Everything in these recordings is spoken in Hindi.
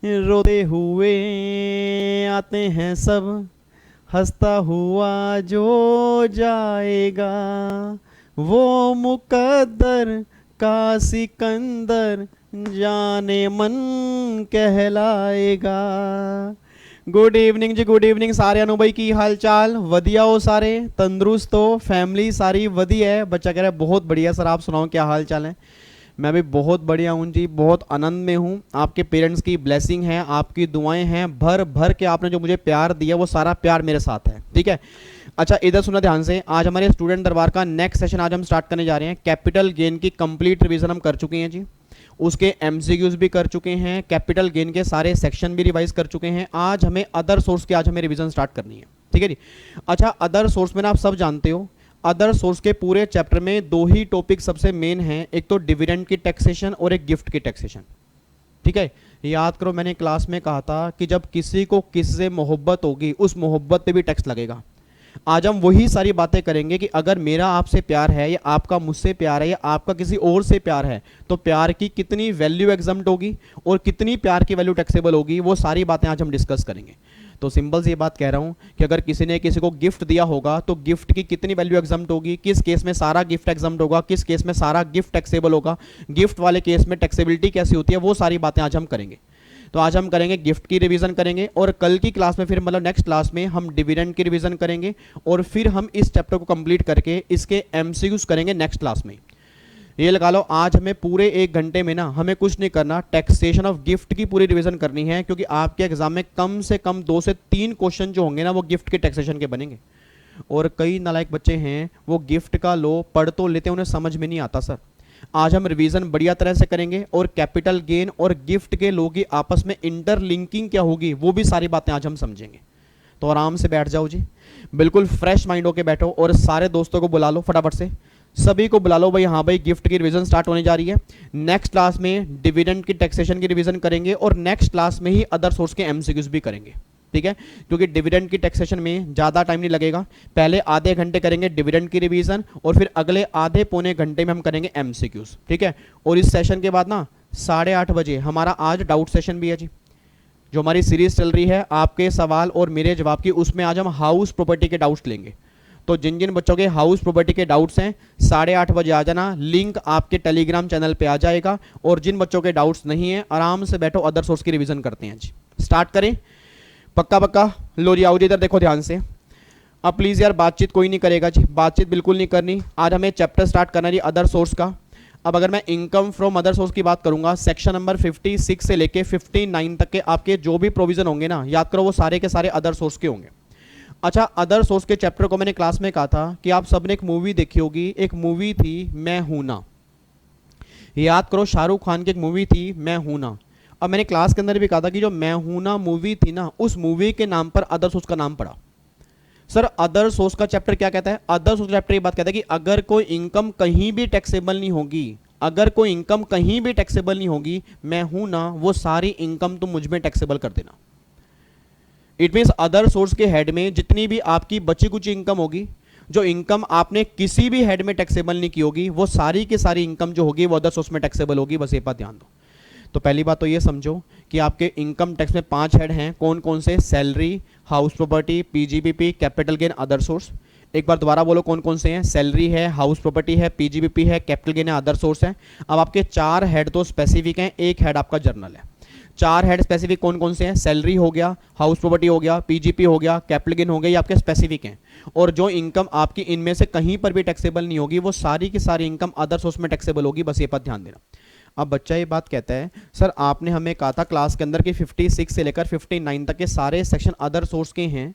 रोते हुए आते हैं सब, हंसता हुआ जो जाएगा, वो मुकद्दर का सिकंदर जाने मन कहलाएगा। गुड इवनिंग जी, गुड इवनिंग सारे अनु भाई, की हाल चाल? वधिया हो सारे? तंदुरुस्त हो? फैमिली सारी वधिया है? बच्चा कह रहा है बहुत बढ़िया सर, आप सुनाओ क्या हाल चाल है? मैं भी बहुत बढ़िया हूँ जी, बहुत आनंद में हूँ। आपके पेरेंट्स की ब्लेसिंग है, आपकी दुआएं हैं, भर भर के आपने जो मुझे प्यार दिया वो सारा प्यार मेरे साथ है, ठीक है। अच्छा इधर सुना ध्यान से, आज हमारे स्टूडेंट दरबार का नेक्स्ट सेशन आज हम स्टार्ट करने जा रहे हैं। कैपिटल गेन की कंप्लीट रिवीजन हम कर चुके हैं जी, उसके एमसीक्यूज भी कर चुके हैं, कैपिटल गेन के सारे सेक्शन भी रिवाइज कर चुके हैं। आज हमें अदर सोर्स की आज हमें रिवीजन स्टार्ट करनी है, ठीक है जी। अच्छा अदर सोर्स में ना आप सब जानते हो, अदर सोर्स के पूरे चैप्टर में दो ही टॉपिक सबसे मेन हैं, एक तो डिविडेंड की टैक्सेशन और एक गिफ्ट की टैक्सेशन, ठीक है। याद करो मैंने क्लास में कहा था कि जब किसी को किसी से मोहब्बत होगी उस मोहब्बत पे भी टैक्स लगेगा। आज हम वही सारी बातें करेंगे कि अगर मेरा आपसे प्यार है या आपका मुझसे प्यार है या आपका किसी और से प्यार है तो प्यार की कितनी वैल्यू एग्जम्प्ट होगी और कितनी प्यार की वैल्यू टैक्सेबल होगी, वो सारी बातें आज हम डिस्कस करेंगे। तो सिंपल सी बात कह रहा हूं कि अगर किसी ने किसी को गिफ्ट दिया होगा तो गिफ्ट की कितनी वैल्यू एग्जम्प्ट होगी, किस केस में सारा गिफ्ट एग्जम्प्ट होगा, किस केस में सारा गिफ्ट टैक्सेबल होगा, गिफ्ट वाले केस में टैक्सेबिलिटी कैसी होती है, वो सारी बातें आज हम करेंगे। तो आज हम करेंगे गिफ्ट की रिवीजन करेंगे और कल की क्लास में फिर मतलब नेक्स्ट क्लास में हम डिविडेंड की रिवीजन करेंगे और फिर हम इस चैप्टर को कंप्लीट करके इसके एमसीक्यूज करेंगे नेक्स्ट क्लास में। ये लगा लो आज हमें पूरे एक घंटे में ना हमें कुछ नहीं करना, टैक्सेशन ऑफ गिफ्ट की पूरी रिवीजन करनी है, क्योंकि आपके एग्जाम में कम से कम 2 से 3 क्वेश्चन जो होंगे ना वो गिफ्ट के टैक्सेशन के बनेंगे। और कई नालायक बच्चे हैं वो गिफ्ट का लो पढ़ तो लेते हैं, उन्हें समझ में नहीं आता सर। आज हम रिवीजन बढ़िया तरह से करेंगे और कैपिटल गेन और गिफ्ट के लो की आपस में इंटरलिंकिंग क्या होगी वो भी सारी बातें आज हम समझेंगे। तो आराम से बैठ जाओ जी, बिल्कुल फ्रेश माइंड होके बैठो और सारे दोस्तों को बुला लो फटाफट से, सभी को बुला लो भाई। हाँ भाई गिफ्ट की रिवीजन स्टार्ट होने जा रही है। नेक्स्ट क्लास में डिविडेंड की टैक्सेशन की रिवीजन करेंगे और नेक्स्ट क्लास में ही अदर सोर्स के एमसीक्यूज भी करेंगे, ठीक है। क्योंकि डिविडेंड की टैक्सेशन में ज़्यादा टाइम नहीं लगेगा, पहले आधे घंटे करेंगे डिविडेंड की रिवीजन और फिर अगले आधे पौने घंटे में हम करेंगे एमसीक्यूज, ठीक है। और इस सेशन के बाद ना 8:30 बजे हमारा आज डाउट सेशन भी है जी, जो हमारी सीरीज चल रही है आपके सवाल और मेरे जवाब की, उसमें आज हम हाउस प्रॉपर्टी के डाउट्स लेंगे। तो जिन जिन बच्चों के हाउस प्रॉपर्टी के डाउट्स हैं 8:30 बजे आ जाना, लिंक आपके टेलीग्राम चैनल पे आ जाएगा। और जिन बच्चों के डाउट्स नहीं है आराम से बैठो, अदर सोर्स की रिवीजन करते हैं जी। स्टार्ट करें? पक्का पक्का? लो जी आओ जी, इधर देखो ध्यान से। अब प्लीज़ यार बातचीत कोई नहीं करेगा जी, बातचीत बिल्कुल नहीं करनी। आज हमें चैप्टर स्टार्ट करना है जी अदर सोर्स का। अब अगर मैं इनकम फ्रॉम अदर सोर्स की बात करूंगा, सेक्शन नंबर 56 से लेके 59 तक के आपके जो भी प्रोविजन होंगे ना, याद करो वो सारे के सारे अदर सोर्स के होंगे। अच्छा अदर सोर्स के चैप्टर को मैंने क्लास में कहा था कि आप सबने एक मूवी देखी होगी, एक मूवी थी मैं हूं ना। याद करो शाहरुख खान की एक मूवी थी मैं हूं ना। अब मैंने क्लास के अंदर भी कहा था कि जो मैं हूं ना मूवी थी ना, उस मूवी के नाम पर अदर सोर्स का नाम पड़ा। सर अदर सोर्स का चैप्टर क्या कहता है? अदर सोर्स चैप्टर ये बात कहता है कि अगर कोई इनकम कहीं भी टैक्सेबल नहीं होगी, अगर कोई इनकम कहीं भी टैक्सेबल नहीं होगी, मैं हूं ना वो सारी इनकम तुम मुझ में टैक्सेबल कर देना। इट मीन्स अदर सोर्स के हेड में जितनी भी आपकी बची कुची इनकम होगी, जो इनकम आपने किसी भी हेड में टैक्सेबल नहीं की होगी, वो सारी की सारी इनकम जो होगी वो अदर सोर्स में टैक्सेबल होगी। बस ये बात ध्यान दो। तो पहली बात तो ये समझो कि आपके इनकम टैक्स में 5 हेड हैं, कौन कौन से? Salary, house property, PGBP, capital gain, other source. एक बार दोबारा बोलो कौन कौन से हैं? सैलरी है, हाउस प्रॉपर्टी है, पीजीबीपी है, कैपिटल गेन है, अदर सोर्स है। अब आपके 4 हेड तो स्पेसिफिक हैं, एक हेड आपका जर्नल है। 4 हेड स्पेसिफिक कौन कौन से हैं? सैलरी हो गया, हाउस प्रॉपर्टी हो गया, पीजीपी हो गया, कैपिटल गेन हो गया, ये आपके स्पेसिफिक हैं। और जो इनकम आपकी इनमें से कहीं पर भी टैक्सेबल नहीं होगी वो सारी की सारी इनकम अदर सोर्स में टैक्सेबल होगी। बस ये बात ध्यान देना। अब बच्चा ये बात कहता है सर आपने हमें कहा था क्लास के अंदर कि 56 से लेकर 59 तक के सारे सेक्शन अदर सोर्स के हैं,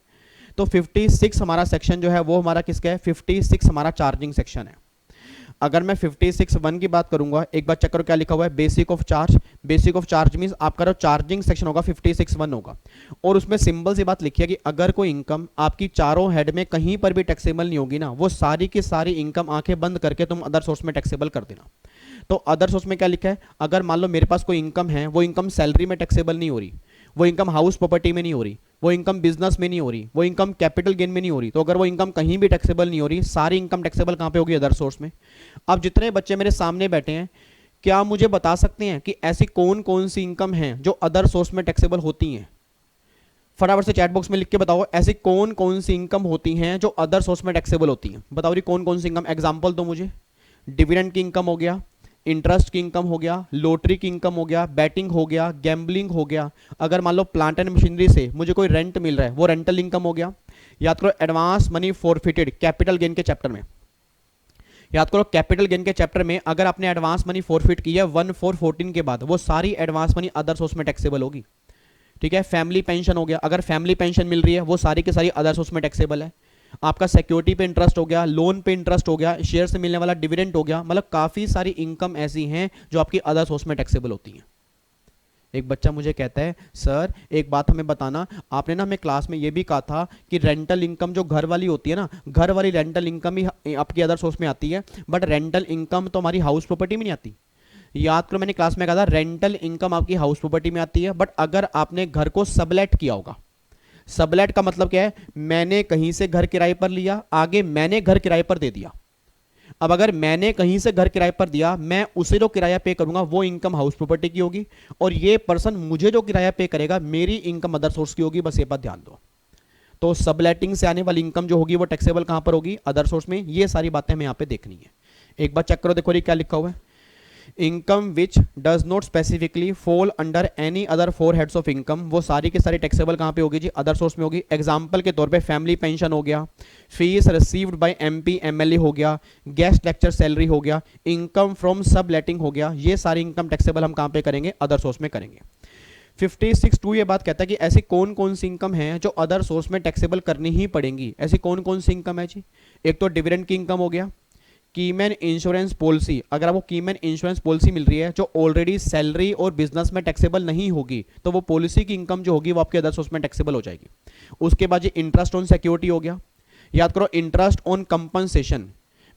तो 56 हमारा सेक्शन जो है वो हमारा किसका है? 56 हमारा चार्जिंग सेक्शन है। अगर मैं 56(1) की बात करूंगा, एक बार चेक करो क्या लिखा हुआ है, basic of charge. Basic of charge means आपका जो चार्जिंग सेक्शन होगा 56(1) होगा। और उसमें सिंपल सी बात लिखी है कि अगर कोई इनकम आपकी चारों हेड में कहीं पर भी टैक्सेबल नहीं होगी ना, वो सारी की सारी इनकम आंखें बंद करके तुम अदर सोर्स में टैक्सेबल कर देना। तो अदर सोर्स में क्या लिखा है? अगर मान लो मेरे पास कोई इनकम है, वो इनकम सैलरी में टैक्सेबल नहीं हो रही, वो इनकम हाउस प्रॉपर्टी में नहीं हो रही, वो इनकम बिजनेस में नहीं हो रही, वो इनकम कैपिटल गेन में नहीं हो रही, तो अगर वो इनकम कहीं भी टैक्सेबल नहीं हो रही, सारी इनकम टैक्सेबल कहां पे होगी? अदर सोर्स में। अब जितने बच्चे मेरे सामने बैठे हैं, क्या मुझे बता सकते हैं कि ऐसी कौन कौन सी इनकम है जो अदर सोर्स में टैक्सेबल होती हैं? फटाफट से चैट बॉक्स में लिख के बताओ, ऐसी कौन कौन सी इनकम होती हैं जो अदर सोर्स में टैक्सेबल होती हैं? बताओ रही कौन कौन सी इनकम, एग्जांपल दो मुझे। डिविडेंड की इनकम हो गया, इंटरेस्ट की इनकम हो गया, लॉटरी की इनकम हो गया, बैटिंग हो गया, गैम्बलिंग हो गया। अगर मान लो प्लांट एंड मशीनरी से मुझे कोई रेंट मिल रहा है, वो रेंटल इनकम हो गया। याद करो advance money forfeited capital gain के चैप्टर में, याद करो कैपिटल गेन के चैप्टर में अगर आपने एडवांस मनी फॉरफिट की है 1/4/14 के बाद, वो सारी एडवांस मनी अदर सोर्स में टैक्सेबल होगी। ठीक है, फैमिली पेंशन हो गया, अगर फैमिली पेंशन मिल रही है वो सारी की सारी अदर सोर्स में टैक्सेबल है। आपका सिक्योरिटी पे इंटरेस्ट हो गया, लोन पे इंटरेस्ट हो गया, शेयर से मिलने वाला डिविडेंड हो गया, मतलब काफी सारी इनकम ऐसी हैं जो आपकी अदर सोर्स में टैक्सेबल होती हैं। एक बच्चा मुझे कहता है सर एक बात हमें बताना, आपने ना हमें क्लास में ये भी कहा था कि रेंटल इनकम जो घर वाली होती है ना, घर वाली रेंटल इनकम ही आपकी अदर सोर्स में आती है, बट रेंटल इनकम तो हमारी हाउस प्रॉपर्टी में नहीं आती। याद करो मैंने क्लास में कहा था रेंटल इनकम आपकी हाउस प्रॉपर्टी में आती है, बट अगर आपने घर को सबलेट किया होगा, सबलेट का मतलब क्या है, मैंने कहीं से घर किराए पर लिया, आगे मैंने घर किराए पर दे दिया। अब अगर मैंने कहीं से घर किराए पर दिया, मैं उसे जो किराया पे करूंगा वो इनकम हाउस प्रॉपर्टी की होगी, और ये पर्सन मुझे जो किराया पे करेगा मेरी इनकम अदर सोर्स की होगी। बस ये बात ध्यान दो। तो सबलेटिंग से आने वाली इनकम जो होगी वो टैक्सेबल कहां पर होगी? अदर सोर्स में। ये सारी बातें हमें यहां पे देखनी है। एक बार चेक करो, देखो ये क्या लिखा हुआ है, income which does not specifically fall under any other 4 heads of income, वो सारी के सारी टैक्सेबल कहां पे होगी जी? अदर सोर्स में होगी। एग्जांपल के तौर पे फैमिली पेंशन हो गया, fees received by MP MLA हो गया, गेस्ट लेक्चर सैलरी हो गया, इनकम फ्रॉम सब लेटिंग हो गया, ये सारी इनकम टैक्सेबल हम कहां पे करेंगे? अदर सोर्स में करेंगे। 56(2) ये बात कहता है कि ऐसी कौन कौन सी इनकम है जो अदर सोर्स में टैक्सेबल करनी ही पड़ेंगी। ऐसी कौन कौन सी इनकम है जी? एक तो डिविडेंड की इनकम हो गया, कीमैन इंश्योरेंस पॉलिसी, अगर आपको कीमैन इंश्योरेंस पॉलिसी मिल रही है जो ऑलरेडी सैलरी और बिजनेस में टैक्सेबल नहीं होगी, तो वो पॉलिसी की इनकम जो होगी वो आपके अदर सोर्स में टैक्सेबल हो जाएगी। उसके बाद ये इंटरेस्ट ऑन सिक्योरिटी हो गया। याद करो इंटरेस्ट ऑन कंपनसेशन,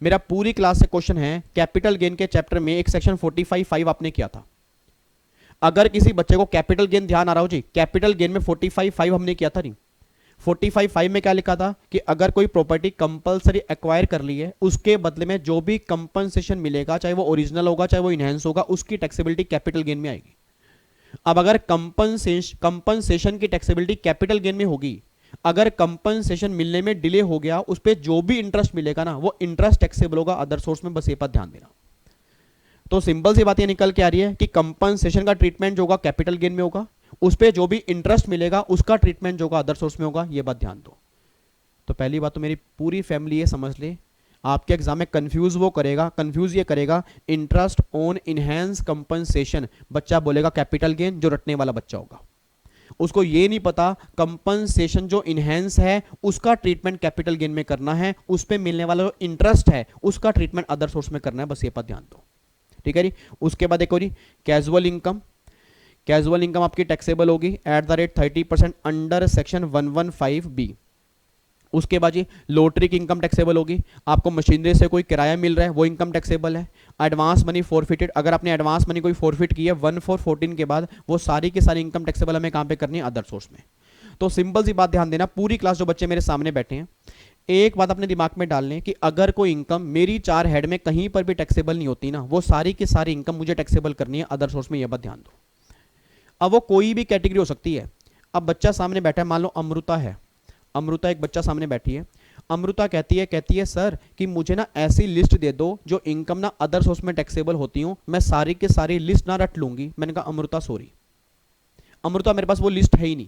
मेरा पूरी क्लास से क्वेश्चन है, कैपिटल गेन के चैप्टर में एक सेक्शन 45(5) आपने किया था। अगर किसी बच्चे को कैपिटल गेन ध्यान आ रहा हो जी, कैपिटल गेन में 45(5) हमने किया था नहीं। 45(5) में क्या लिखा था कि अगर कोई प्रॉपर्टी कंपलसरी एक्वायर कर ली है, उसके बदले में जो भी कंपनसेशन मिलेगा, चाहे वो ओरिजिनल होगा चाहे वो इनहेंस होगा, उसकी टैक्सेबिलिटी कैपिटल गेन में आएगी। अब अगर कंपनसेशन की टैक्सेबिलिटी कैपिटल गेन में होगी, अगर कंपनसेशन मिलने में डिले हो गया, उस पर जो भी इंटरेस्ट मिलेगा ना, वो इंटरेस्ट टैक्सेबल होगा अदर सोर्स में। बस ये बात ध्यान देना। तो सिंपल सी बात ये निकल के आ रही है कि कंपनसेशन का ट्रीटमेंट जो होगा कैपिटल गेन में होगा, उस पर जो भी इंटरेस्ट मिलेगा उसका ट्रीटमेंट जो होगा अदर सोर्स में होगा। ये बात ध्यान दो। तो पहली बात तो मेरी पूरी फैमिली ये समझ ले, आपके एग्जाम में कंफ्यूज ये करेगा इंटरेस्ट ऑन इनहेंस कंपनसेशन, बच्चा बोलेगा कैपिटल गेन, जो रटने वाला बच्चा होगा उसको ये नहीं पता कंपनसेशन जो इनहेंस है उसका ट्रीटमेंट कैपिटल गेन में करना है, उस पर मिलने वाला जो इंटरेस्ट है उसका ट्रीटमेंट अदर सोर्स में करना है। बस ये बात ध्यान दो, ठीक है जी। उसके बाद देखो जी कैजुअल इनकम, कैजुअल इनकम आपकी टैक्सेबल होगी at the rate 30% under section 115(b). उसके बाद जी लॉटरी की इनकम टैक्सेबल होगी, आपको मशीनरी से कोई किराया मिल रहा है वो इनकम टैक्सेबल है। एडवांस मनी फॉरफिटेड, अगर आपने एडवांस मनी कोई फॉरफिट की है 1/4/14 के बाद, वो सारी की सारी इनकम टैक्सेबल हमें कहां पे करनी है? अदर सोर्स में। तो सिंपल सी बात ध्यान देना, पूरी क्लास जो बच्चे मेरे सामने बैठे हैं, एक बात अपने दिमाग में डाल लें कि अगर कोई इनकम मेरी 4 हेड में कहीं पर भी टैक्सेबल नहीं होती ना, वो सारी की सारी इनकम मुझे टैक्सेबल करनी है अदर सोर्स में। यह बात ध्यान दो। अब वो कोई भी कैटेगरी हो सकती है। अब बच्चा सामने बैठा है, मान लो अमृता है, अमृता एक बच्चा सामने बैठी है, अमृता कहती है सर कि मुझे ना ऐसी लिस्ट दे दो जो इनकम ना अदर सोर्स में टैक्सेबल होती हूं, मैं सारी के सारी लिस्ट ना रट लूंगी। मैंने कहा अमृता सॉरी, अमृता मेरे पास वो लिस्ट है ही नहीं।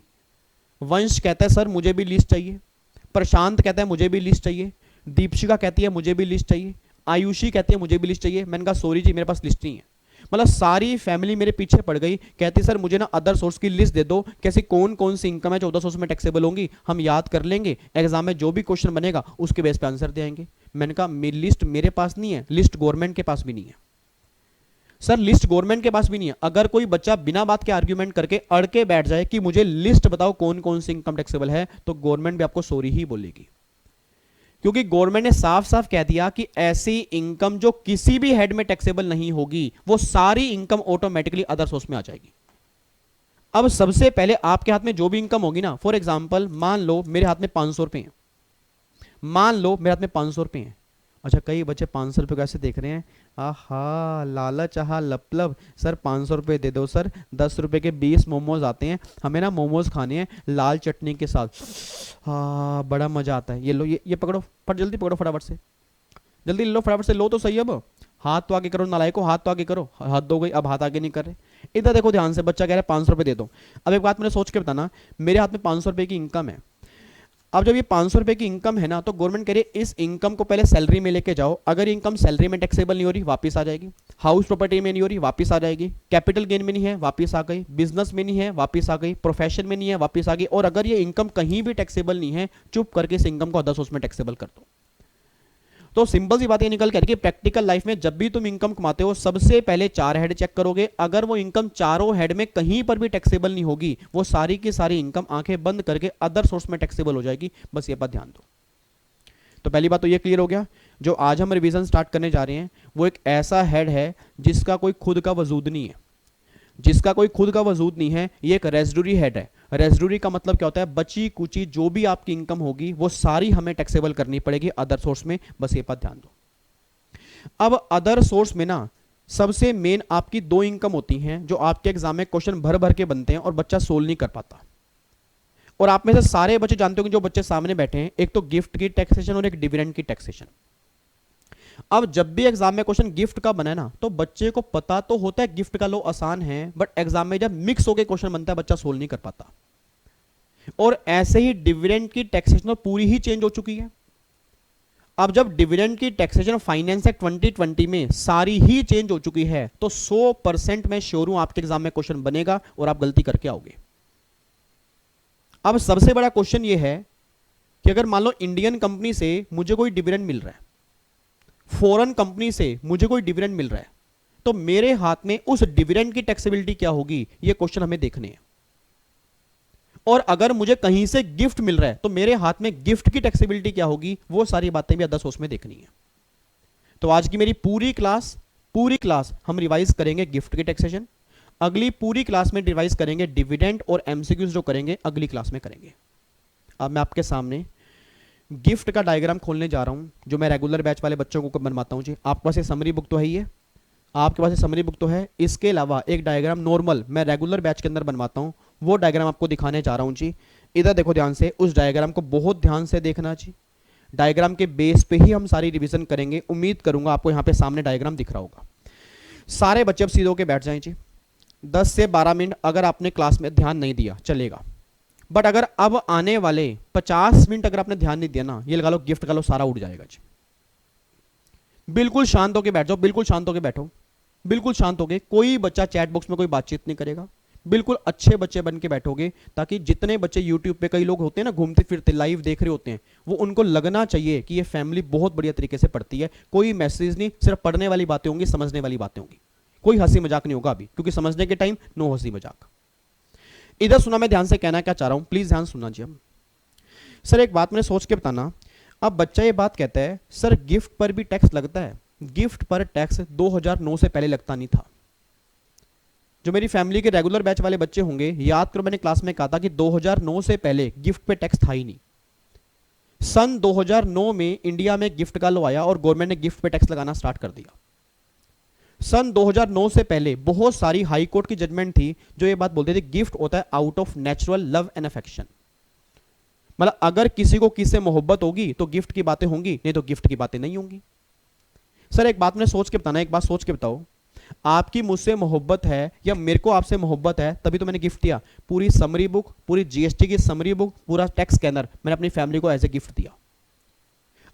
वंश कहता है सर मुझे भी लिस्ट चाहिए, प्रशांत कहता है मुझे भी लिस्ट चाहिए, दीपशिका कहती है मुझे भी लिस्ट चाहिए, आयुषी कहती है मुझे भी लिस्ट चाहिए। मैंने कहा सॉरी जी मेरे पास लिस्ट नहीं है। मतलब सारी फैमिली मेरे पीछे पड़ गई, कहती सर मुझे ना अदर सोर्स की लिस्ट दे दो, कैसी कौन कौन सी इनकम है जो अदर सोर्स में टैक्सेबल होंगी, हम याद कर लेंगे, एग्जाम में जो भी क्वेश्चन बनेगा उसके बेस पे आंसर देंगे। मैंने कहा मेरी लिस्ट मेरे पास नहीं है, लिस्ट गवर्नमेंट के पास भी नहीं है। सर लिस्ट गवर्नमेंट के पास भी नहीं है। अगर कोई बच्चा बिना बात के आर्ग्यूमेंट करके अड़ के बैठ जाए कि मुझे लिस्ट बताओ कौन कौन सी इनकम टैक्सेबल है, तो गवर्नमेंट भी आपको सॉरी ही बोलेगी, क्योंकि गवर्नमेंट ने साफ साफ कह दिया कि ऐसी इनकम जो किसी भी हेड में टैक्सेबल नहीं होगी, वो सारी इनकम ऑटोमेटिकली अदर सोर्स में आ जाएगी। अब सबसे पहले आपके हाथ में जो भी इनकम होगी ना, फॉर एग्जांपल मान लो मेरे हाथ में 500 रुपए हैं, मान लो मेरे हाथ में 500 रुपए हैं, अच्छा, कई बच्चे 500 रुपये कैसे देख रहे हैं, आहा लालच आहा लपलब, सर 500 रुपये दे दो सर, 10 रुपये के 20 मोमोज आते हैं, हमें ना मोमोज खाने हैं लाल चटनी के साथ, हाँ बड़ा मजा आता है, ये लो, ये पकड़ो, फट जल्दी पकड़ो फटाफट से, जल्दी लो फटाफट से, लो तो सही। अब हाथ तो आगे करो नालायको, हाथ तो आगे करो, हाथ दो गई, अब हाथ आगे नहीं कर रहे। इधर देखो ध्यान से, बच्चा कह रहा है 500 रुपये दे दो। अब एक बात मैंने सोच के बताना, मेरे हाथ में 500 रुपये की इनकम है। अब जब ये 500 रुपये की इनकम है ना, तो गवर्नमेंट कह रही है इस इनकम को पहले सैलरी में लेके जाओ, अगर इनकम सैलरी में टैक्सेबल नहीं हो रही वापस आ जाएगी, हाउस प्रॉपर्टी में नहीं हो रही वापस आ जाएगी, कैपिटल गेन में नहीं है वापस आ गई, बिजनेस में नहीं है वापस आ गई, प्रोफेशन में नहीं है वापस आ गई, और अगर ये इनकम कहीं भी टैक्सेबल नहीं है, चुप करके इस इनकम को 10 उसमें टैक्सेबल कर दो। तो सिंपल सी बात ये निकल कर कि प्रैक्टिकल लाइफ में जब भी तुम इनकम कमाते हो, सबसे पहले 4 हेड चेक करोगे, अगर वो इनकम चारों हेड में कहीं पर भी टैक्सेबल नहीं होगी, वो सारी की सारी इनकम आंखें बंद करके अदर सोर्स में टैक्सेबल हो जाएगी। बस ये बात ध्यान दो। तो पहली बात तो ये क्लियर हो गया, जो आज हम रिवीजन स्टार्ट करने जा रहे हैं वो एक ऐसा हेड है जिसका कोई खुद का वजूद नहीं है, जिसका कोई खुद का वजूद नहीं है, ये एक रेजिडुरी हेड है। रेजिडुरी का मतलब क्या होता है, बची कुची जो भी आपकी इनकम होगी वो सारी हमें टैक्सेबल करनी पड़ेगी अदर सोर्स में, बस ये बात ध्यान दो। अब अदर सोर्स में ना सबसे मेन आपकी 2 इनकम होती हैं जो आपके एग्जाम में क्वेश्चन भर भर के बनते हैं और बच्चा सोल्व नहीं कर पाता। और आप में से सारे बच्चे जानते हो कि जो बच्चे सामने बैठे हैं, एक तो गिफ्ट की टैक्सेशन और एक डिविडेंड की टैक्सेशन। अब जब भी एग्जाम में क्वेश्चन गिफ्ट का बना है ना, तो बच्चे को पता तो होता है गिफ्ट का लो आसान है, बट एग्जाम में जब मिक्स होकर क्वेश्चन बनता है बच्चा सोल्व नहीं कर पाता। और ऐसे ही डिविडेंड की टैक्सेशन पूरी ही चेंज हो चुकी है। अब जब डिविडेंड की टैक्सेशन फाइनेंस एक्ट 2020 में सारी ही चेंज हो चुकी है, तो 100% मैं श्योर हूं आपके एग्जाम में क्वेश्चन बनेगा और आप गलती करके आओगे। अब सबसे बड़ा क्वेश्चन यह है कि अगर मान लो इंडियन कंपनी से मुझे कोई डिविडेंड मिल रहा है, फॉरेन कंपनी से मुझे कोई डिविडेंड मिल रहा है, तो मेरे हाथ में उस डिविडेंड की टैक्सेबिलिटी क्या होगी, यह क्वेश्चन हमें देखने हैं। और अगर मुझे कहीं से गिफ्ट मिल रहा है तो मेरे हाथ में गिफ्ट की टैक्सेबिलिटी क्या होगी, वो सारी बातें भी 10 उसमें देखनी है। तो आज की मेरी पूरी क्लास हम रिवाइज करेंगे गिफ्ट की टैक्सेशन, अगली पूरी क्लास में रिवाइज करेंगे डिविडेंड, और एमसीक्यूज जो करेंगे अगली क्लास में करेंगे। अब मैं आपके सामने गिफ्ट का डायग्राम खोलने जा रहा हूं, जो मैं रेगुलर बैच वाले बच्चों को बनवाता हूं जी। आपके पास ये समरी बुक तो है ही है, आपके पास ये समरी बुक तो है, इसके अलावा एक डायग्राम नॉर्मल मैं रेगुलर बैच के अंदर बनवाता हूं, वो डायग्राम आपको दिखाने जा रहा हूं जी। इधर देखो ध्यान से, उस डायग्राम को बहुत ध्यान से देखना जी। डायग्राम के बेस पे ही हम सारी रिवीजन करेंगे। उम्मीद करूंगा आपको यहां पे सामने डायग्राम दिख रहा होगा। सारे बच्चे अब सीधे होके बैठ जाएं जी। 10 से 12 मिनट अगर आपने क्लास में ध्यान नहीं दिया चलेगा, बट अगर अब आने वाले 50 मिनट अगर आपने ध्यान नहीं दिया ना, ये लगा लो गिफ्ट का लो सारा उड़ जाएगा जी। बिल्कुल शांत होकर बैठ जाओ, बिल्कुल शांत होकर बैठो, बिल्कुल शांत होके। कोई बच्चा चैट बॉक्स में कोई बातचीत नहीं करेगा, बिल्कुल अच्छे बच्चे बन के बैठोगे, ताकि जितने बच्चे यूट्यूब पे कई लोग होते हैं ना घूमते फिरते लाइव देख रहे होते हैं, वो उनको लगना चाहिए कि ये फैमिली बहुत बढ़िया तरीके से पढ़ती है। कोई मैसेज नहीं, सिर्फ पढ़ने वाली बातें होंगी, समझने वाली बातें होंगी, कोई हंसी मजाक नहीं होगा अभी, क्योंकि समझने के टाइम नो हंसी मजाक। इधर सुना, मैं ध्यान से कहना क्या चाह रहा हूं, प्लीज ध्यान सुनना जी। हम सर एक बात मैंने सोच के बताना। अब बच्चा ये बात कहता है सर गिफ्ट पर भी टैक्स लगता है। गिफ्ट पर टैक्स 2009 से पहले लगता नहीं था। जो मेरी फैमिली के रेगुलर बैच वाले बच्चे होंगे, याद करो मैंने क्लास में कहा था कि 2009 से पहले गिफ्ट पे टैक्स था ही नहीं। सन 2009 में इंडिया में गिफ्ट का लॉ आया और गवर्नमेंट ने गिफ्ट पे टैक्स लगाना स्टार्ट कर दिया। सन 2009 से पहले बहुत सारी हाई कोर्ट की जजमेंट थी जो ये बात बोलते थे गिफ्ट होता है out of natural love and affection. मतलब अगर किसी को किससे मोहब्बत होगी तो गिफ्ट की बातें होंगी, नहीं तो गिफ्ट की बातें नहीं होंगी। सर एक बात मैंने सोच के बताना, एक बात सोच के बताओ, आपकी मुझसे मोहब्बत है या मेरे को आपसे मोहब्बत है तभी तो मैंने गिफ्ट दिया। पूरी समरी बुक, पूरी जीएसटी की समरी बुक, पूरा टैक्स स्कैनर मैंने अपनी फैमिली को एज ए गिफ्ट दिया।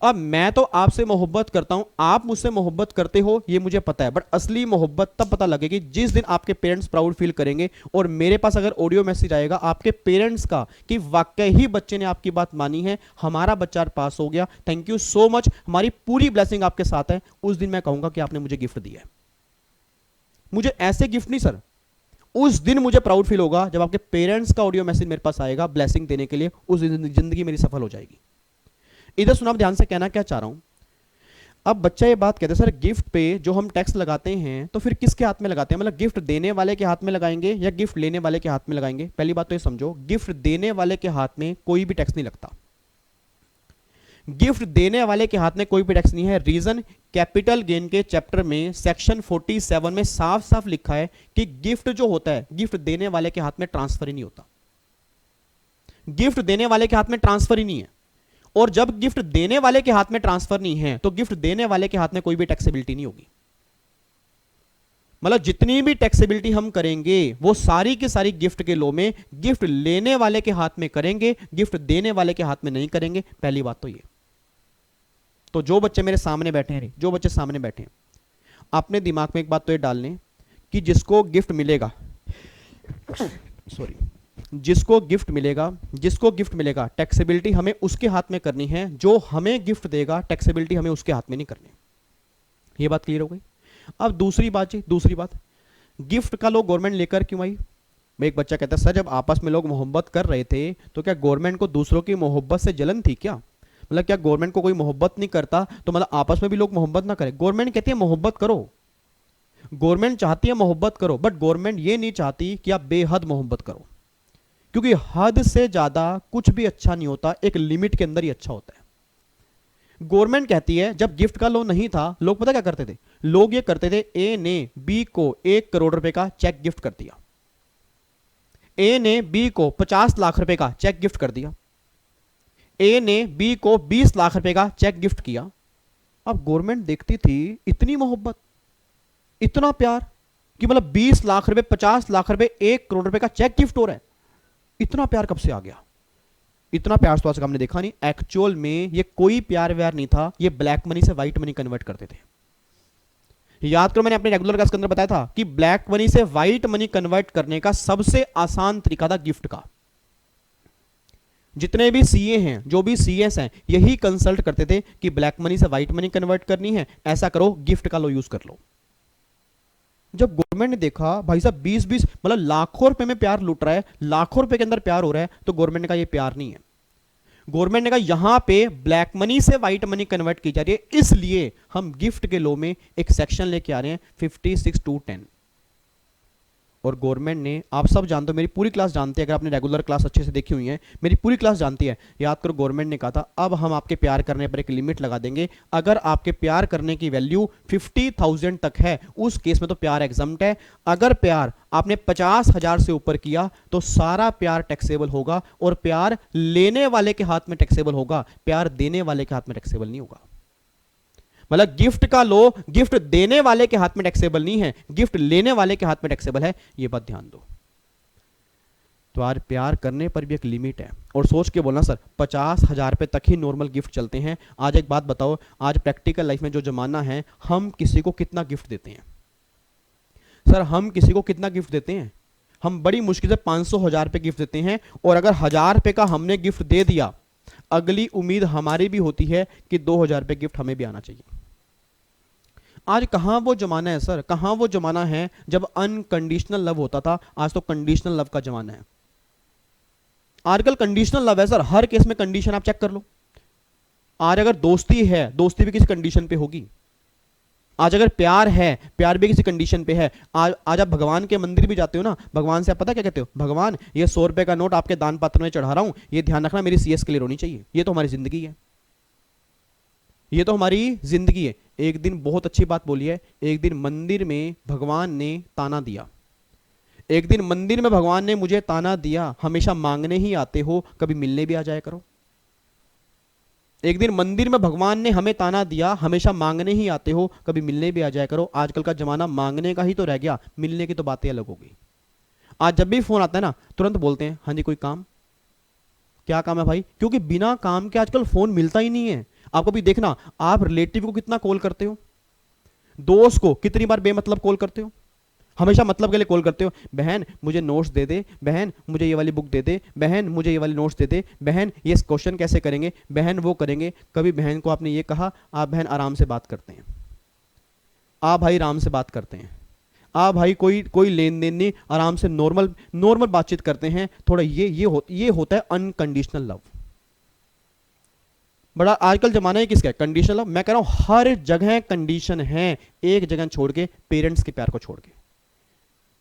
अब मैं तो आपसे मोहब्बत करता हूं, आप मुझसे मोहब्बत करते हो ये मुझे पता है, बट असली मोहब्बत तब पता लगेगी जिस दिन आपके पेरेंट्स प्राउड फील करेंगे और मेरे पास अगर ऑडियो मैसेज आएगा आपके पेरेंट्स का कि वाकई ही बच्चे ने आपकी बात मानी है, हमारा बच्चा पास हो गया, थैंक यू सो मच, हमारी पूरी ब्लेसिंग आपके साथ है, उस दिन मैं कहूंगा कि आपने मुझे गिफ्ट दिया है। मुझे ऐसे गिफ्ट नहीं सर, उस दिन मुझे प्राउड फील होगा जब आपके पेरेंट्स का ऑडियो मैसेज मेरे पास आएगा ब्लेसिंग देने के लिए, उस दिन जिंदगी मेरी सफल हो जाएगी। इधर सुना, ध्यान से कहना क्या चाह रहा हूं। अब बच्चा ये बात कहते हैं सर गिफ्ट पे जो हम टैक्स लगाते हैं तो फिर किसके हाथ में लगाते हैं, मतलब गिफ्ट देने वाले के हाथ में लगाएंगे या गिफ्ट लेने वाले के हाथ में लगाएंगे। पहली बात तो ये समझो, गिफ्ट देने वाले के हाथ में कोई भी टैक्स नहीं लगता। गिफ्ट देने वाले के हाथ में कोई भी टैक्स नहीं है। रीजन, कैपिटल गेन के चैप्टर में सेक्शन 47 में साफ साफ लिखा है कि गिफ्ट जो होता है, गिफ्ट देने वाले के हाथ में ट्रांसफर ही नहीं होता। गिफ्ट देने वाले के हाथ में ट्रांसफर ही नहीं है। और जब गिफ्ट देने वाले के हाथ में ट्रांसफर नहीं है तो गिफ्ट देने वाले के हाथ में कोई भी टैक्सेबिलिटी नहीं होगी। मतलब जितनी भी टैक्सेबिलिटी हम करेंगे वो सारी की सारी गिफ्ट के लो में गिफ्ट लेने वाले के हाथ में करेंगे, गिफ्ट देने वाले के हाथ में नहीं करेंगे। पहली बात तो ये। तो जो बच्चे मेरे सामने बैठे हैं, जो बच्चे सामने बैठे हैं, अपने दिमाग में एक बात तो ये डाल लें कि जिसको गिफ्ट मिलेगा, सॉरी, जिसको गिफ्ट मिलेगा टैक्सेबिलिटी हमें उसके हाथ में करनी है। जो हमें गिफ्ट देगा टैक्सेबिलिटी हमें उसके हाथ में नहीं करनी। ये बात क्लियर हो गई। अब दूसरी बात, गिफ्ट का लोग गवर्नमेंट लेकर क्यों आई? एक बच्चा कहता है सर जब आपस में लोग मोहब्बत कर रहे थे तो क्या गवर्नमेंट को दूसरों की मोहब्बत से जलन थी क्या? मतलब क्या गवर्नमेंट को कोई मोहब्बत नहीं करता तो मतलब आपस में भी लोग मोहब्बत ना करें? गवर्नमेंट कहती है मोहब्बत करो, गवर्नमेंट चाहती है मोहब्बत करो, बट गवर्नमेंट ये नहीं चाहती कि आप बेहद मोहब्बत करो, क्योंकि हद से ज्यादा कुछ भी अच्छा नहीं होता, एक लिमिट के अंदर ही अच्छा होता है। गवर्नमेंट कहती है जब गिफ्ट का लोन नहीं था, लोग पता क्या करते थे? लोग ये करते थे, ए ने बी को 1 करोड़ रुपए का चेक गिफ्ट कर दिया, ए ने बी को 50 लाख रुपए का चेक गिफ्ट कर दिया, ए ने बी को 20 लाख रुपए का चेक गिफ्ट किया। अब गवर्नमेंट देखती थी इतनी मोहब्बत, इतना प्यार कि मतलब 20 लाख रुपए, 50 लाख रुपए, 1 करोड़ रुपए का चेक गिफ्ट हो रहा है। इतना प्यार कब से आ गया? इतना प्यार तो आज तक हमने देखा नहीं। एक्चुअल में ये कोई प्यार व्यार नहीं था, ये ब्लैक मनी से व्हाइट मनी कन्वर्ट करते थे। याद करो मैंने अपने रेगुलर क्लास के अंदर बताया था कि ब्लैक मनी से व्हाइट मनी कन्वर्ट करने का सबसे आसान तरीका था गिफ्ट का। जितने भी सीए हैं, जो भी सीएस हैं, यही कंसल्ट करते थे कि ब्लैक मनी से व्हाइट मनी कन्वर्ट करनी है, ऐसा करो, गिफ्ट का लो यूज कर लो। जब गवर्नमेंट ने देखा भाई साहब 20-20 मतलब लाखों रुपए में प्यार लूट रहा है, लाखों रुपए के अंदर प्यार हो रहा है, तो गवर्नमेंट ने कहा ये प्यार नहीं है। गवर्नमेंट ने कहा यहां पे ब्लैक मनी से व्हाइट मनी कन्वर्ट की जा रही है, इसलिए हम गिफ्ट के लॉ में एक सेक्शन लेके आ रहे हैं 56(2)(10)। और गवर्नमेंट ने, आप सब जानते हो, मेरी पूरी क्लास जानती है, अगर आपने रेगुलर क्लास अच्छे से देखी हुई है, मेरी पूरी क्लास जानती है। याद करो गवर्नमेंट ने कहा था अब हम आपके प्यार करने पर एक लिमिट लगा देंगे, अगर आपके प्यार करने की वैल्यू 50,000 तक है उस केस में तो प्यार एग्जम्प्ट है। अगर प्यार आपने 50,000 से ऊपर किया तो सारा प्यार टैक्सेबल होगा, और प्यार लेने वाले के हाथ में टैक्सेबल होगा, प्यार देने वाले के हाथ में टैक्सेबल नहीं होगा। मतलब गिफ्ट का लो गिफ्ट देने वाले के हाथ में टैक्सेबल नहीं है, गिफ्ट लेने वाले के हाथ में टैक्सेबल है, ये बात ध्यान दो। तो यार प्यार करने पर भी एक लिमिट है, और सोच के बोलना सर 50,000 रुपए तक ही नॉर्मल गिफ्ट चलते हैं। आज एक बात बताओ, आज प्रैक्टिकल लाइफ में जो जमाना है, हम किसी को कितना गिफ्ट देते हैं? सर हम किसी को कितना गिफ्ट देते हैं? हम बड़ी मुश्किल से 500,000 रुपए गिफ्ट देते हैं, और अगर 1,000 रुपए का हमने गिफ्ट दे दिया, अगली उम्मीद हमारी भी होती है कि 2,000 रुपए गिफ्ट हमें भी आना चाहिए। आज कहां वो जमाना है सर, कहां वो जमाना है जब अनकंडीशनल लव होता था, आज तो कंडीशनल लव का जमाना है। आजकल कंडीशनल लव है सर, हर केस में कंडीशन आप चेक कर लो। आज अगर दोस्ती है, दोस्ती भी किसी कंडीशन पे होगी। आज अगर प्यार है, प्यार भी किसी कंडीशन पे है। आज आप भगवान के मंदिर भी जाते हो ना, भगवान से आप पता क्या कहते हो? भगवान ये 100 रुपए का नोट आपके दान पात्र में चढ़ा रहा हूं, ये ध्यान रखना मेरी सीएस क्लियर होनी चाहिए। ये तो हमारी जिंदगी है, ये तो हमारी जिंदगी है। एक दिन बहुत अच्छी बात बोली है, एक दिन मंदिर में भगवान ने ताना दिया, एक दिन मंदिर में भगवान ने मुझे ताना दिया, हमेशा मांगने ही आते हो, कभी मिलने भी आ जाया करो। एक दिन मंदिर में भगवान ने हमें ताना दिया, हमेशा मांगने ही आते हो, कभी मिलने भी आ जाया करो। आजकल का जमाना मांगने का ही तो रह गया, मिलने की तो बातें अलग हो गई। आज जब भी फोन आता है ना, तुरंत बोलते हैं हाँ जी कोई काम? क्या काम है भाई? क्योंकि बिना काम के आजकल फोन मिलता ही नहीं है। आपको भी देखना, आप रिलेटिव को कितना कॉल करते हो, दोस्त को कितनी बार बेमतलब कॉल करते हो, हमेशा मतलब के लिए कॉल करते हो। बहन मुझे नोट्स दे दे, बहन मुझे ये वाली बुक दे दे, बहन मुझे ये वाली नोट्स दे दे, बहन ये क्वेश्चन कैसे करेंगे, बहन वो करेंगे। कभी बहन को आपने ये कहा आप बहन आराम से बात करते हैं, आप भाई आराम से बात करते हैं, आप भाई कोई लेन देन नहीं, आराम से नॉर्मल बातचीत करते हैं। थोड़ा ये होता है अनकंडीशनल लव। बड़ा आजकल जमाना है किसका? Conditional love. मैं कह रहा हूं हर जगह कंडीशन है, एक जगह छोड़ के, पेरेंट्स के प्यार को छोड़ के।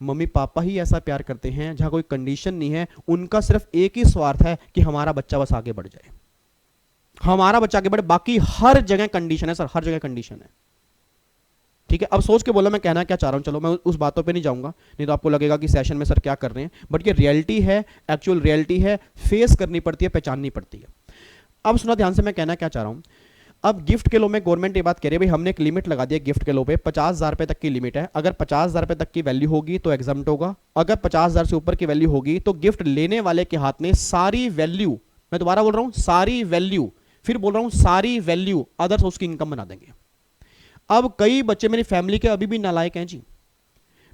मम्मी पापा ही ऐसा प्यार करते हैं जहां कोई कंडीशन नहीं है, उनका सिर्फ एक ही स्वार्थ है कि हमारा बच्चा बस आगे बढ़ जाए। हमारा बच्चा आगे बढ़े, बाकी हर जगह कंडीशन है सर, हर जगह कंडीशन है। ठीक है, अब सोच के बोला मैं कहना क्या चाह रहा हूं, चलो मैं उस बातों पे नहीं जाऊंगा, नहीं तो आपको लगेगा कि सेशन में सर क्या कर रहे हैं, बट ये रियलिटी है, एक्चुअल रियलिटी है, फेस करनी पड़ती है, पहचाननी पड़ती है। अब सुना ध्यान से, मैं कहना क्या चाह रहा हूं। अब गिफ्ट के लो में गवर्नमेंट ये बात कह रही है भाई, हमने एक लिमिट लगा दी है गिफ्ट के लो पे, 50,000 रुपए तक की लिमिट है। अगर 50,000 रुपए तक की वैल्यू होगी तो एग्जाम्प्ट होगा, अगर 50,000 से ऊपर की वैल्यू होगी तो गिफ्ट लेने वाले के हाथ में सारी वैल्यू, मैं दोबारा बोल रहा हूं सारी वैल्यू, फिर बोल रहा हूं सारी वैल्यू अदर सोर्स की इनकम बना देंगे। अब कई बच्चे मेरी फैमिली के अभी भी नालायक हैं जी,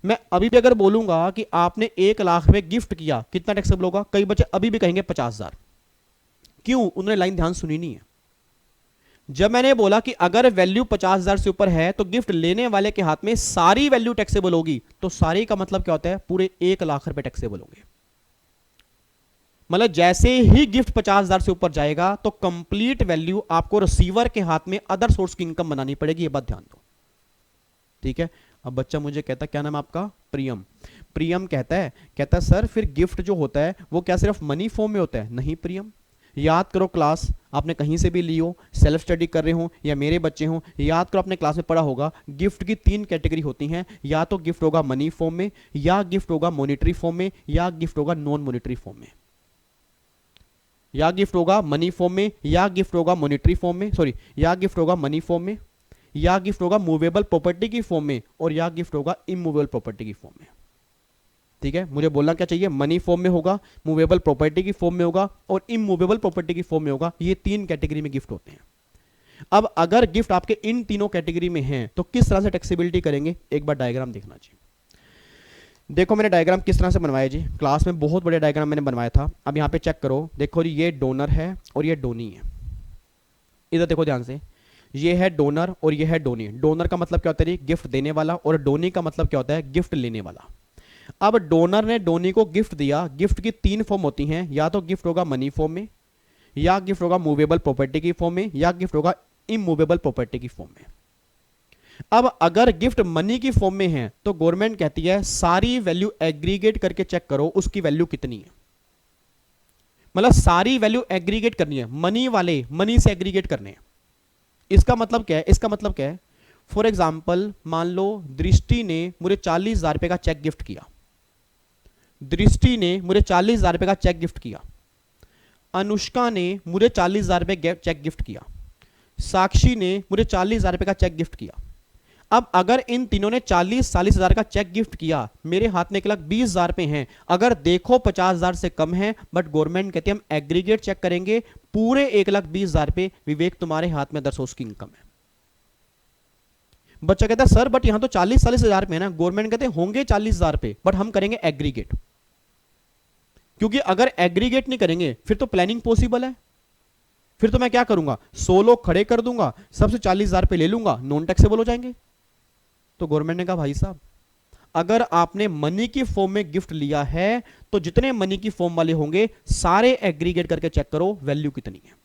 मैं अभी भी अगर बोलूंगा कि आपने 1,00,000 रुपए गिफ्ट किया, कितना टैक्सेबल होगा, कई बच्चे अभी भी कहेंगे 50,000। क्यों? उन्होंने लाइन ध्यान सुनी नहीं है। जब मैंने बोला कि अगर वैल्यू 50,000 से ऊपर है तो गिफ्ट लेने वाले के हाथ में सारी वैल्यू टैक्सेबल होगी, तो सारी का मतलब क्या होता है, पूरे 1,00,000 रुपए टैक्सेबल होंगे। मतलब जैसे ही गिफ्ट 50,000 से ऊपर जाएगा तो कंप्लीट वैल्यू आपको रिसीवर के हाथ में अदर सोर्स की इनकम बनानी पड़ेगी, ये बात ध्यान दो। ठीक है, अब बच्चा मुझे कहता क्या नाम है आपका, प्रियम। प्रियम कहता है सर फिर गिफ्ट जो होता है वो क्या सिर्फ मनी फॉर्म में होता है? नहीं प्रियम, याद करो क्लास आपने कहीं से भी ली हो, सेल्फ स्टडी कर रहे हो या मेरे बच्चे हो, याद करो आपने क्लास में पढ़ा होगा, गिफ्ट की 3 कैटेगरी होती हैं, या तो गिफ्ट होगा मनी फॉर्म में, या गिफ्ट होगा मॉनिटरी फॉर्म में, या गिफ्ट होगा नॉन मॉनिटरी फॉर्म में। या गिफ्ट होगा मनी फॉर्म में, या गिफ्ट होगा मॉनिटरी फॉर्म में, सॉरी, या गिफ्ट होगा मनी फॉर्म में, या गिफ्ट होगा मूवेबल प्रॉपर्टी की फॉर्म में, और या गिफ्ट होगा इमूवेबल प्रॉपर्टी की फॉर्म में। ठीक है, मुझे बोलना क्या चाहिए, मनी फॉर्म में होगा, मूवेबल प्रॉपर्टी की फॉर्म में होगा, और इमूवेबल प्रॉपर्टी की फॉर्म में होगा। ये 3 कैटेगरी में गिफ्ट होते हैं। अब अगर गिफ्ट आपके इन तीनों कैटेगरी में हैं तो किस तरह से टैक्सेबिलिटी करेंगे, एक बार डायग्राम देखना चाहिए। देखो मैंने डायग्राम किस तरह से बनवाया जी, क्लास में बहुत बढ़िया डायग्राम मैंने बनवाया था। अब यहाँ पे चेक करो, देखो जी ये डोनर है और ये डोनी है। इधर देखो ध्यान से, ये है डोनर और ये है डोनी। डोनर का मतलब क्या होता है, गिफ्ट देने वाला, और डोनी का मतलब क्या होता है, गिफ्ट लेने वाला। अब डोनर ने डोनी को गिफ्ट दिया। गिफ्ट की 3 फॉर्म होती हैं, या तो गिफ्ट होगा मनी फॉर्म में, या गिफ्ट होगा मूवेबल प्रॉपर्टी की फॉर्म में, या गिफ्ट होगा इमूवेबल प्रॉपर्टी की फॉर्म में। अब अगर गिफ्ट मनी की फॉर्म में है तो गवर्नमेंट कहती है सारी वैल्यू एग्रीगेट करके चेक करो उसकी वैल्यू कितनी है। मतलब सारी वैल्यू एग्रीगेट करनी है, मनी वाले मनी से एग्रीगेट करने हैं। इसका मतलब क्या है, इसका मतलब क्या है, फॉर एग्जाम्पल मान लो दृष्टि ने मुझे 40,000 रुपए का चेक गिफ्ट किया। दृष्टि ने मुझे 40,000 रुपए का चेक गिफ्ट किया। अनुष्का ने मुझे 40,000 रुपए चेक गिफ्ट किया। साक्षी ने मुझे 40,000 रुपए का चेक गिफ्ट किया। अब अगर इन तीनों ने 40-40 हजार का चेक गिफ्ट किया, मेरे हाथ में 1,20,000 रुपए हैं। अगर देखो 50,000 से कम है, बट गवर्नमेंट कहती है हम एग्रीगेट चेक करेंगे, पूरे 1,20,000 रुपए विवेक तुम्हारे हाथ में अदर सोर्स की इनकम है। बच्चा कहता है सर बट यहां तो 40-40 हजार रुपए है ना। गवर्नमेंट कहते हैं होंगे 40,000 रुपए, बट हम करेंगे एग्रीगेट, क्योंकि अगर एग्रीगेट नहीं करेंगे फिर तो प्लानिंग पॉसिबल है। फिर तो मैं क्या करूंगा, 100 लोग खड़े कर दूंगा, सबसे 40,000 रुपए ले लूंगा, नॉन टैक्सेबल हो जाएंगे। तो गवर्नमेंट ने कहा भाई साहब अगर आपने मनी की फॉर्म में गिफ्ट लिया है तो जितने मनी की फॉर्म वाले होंगे सारे एग्रीगेट करके चेक करो वैल्यू कितनी है।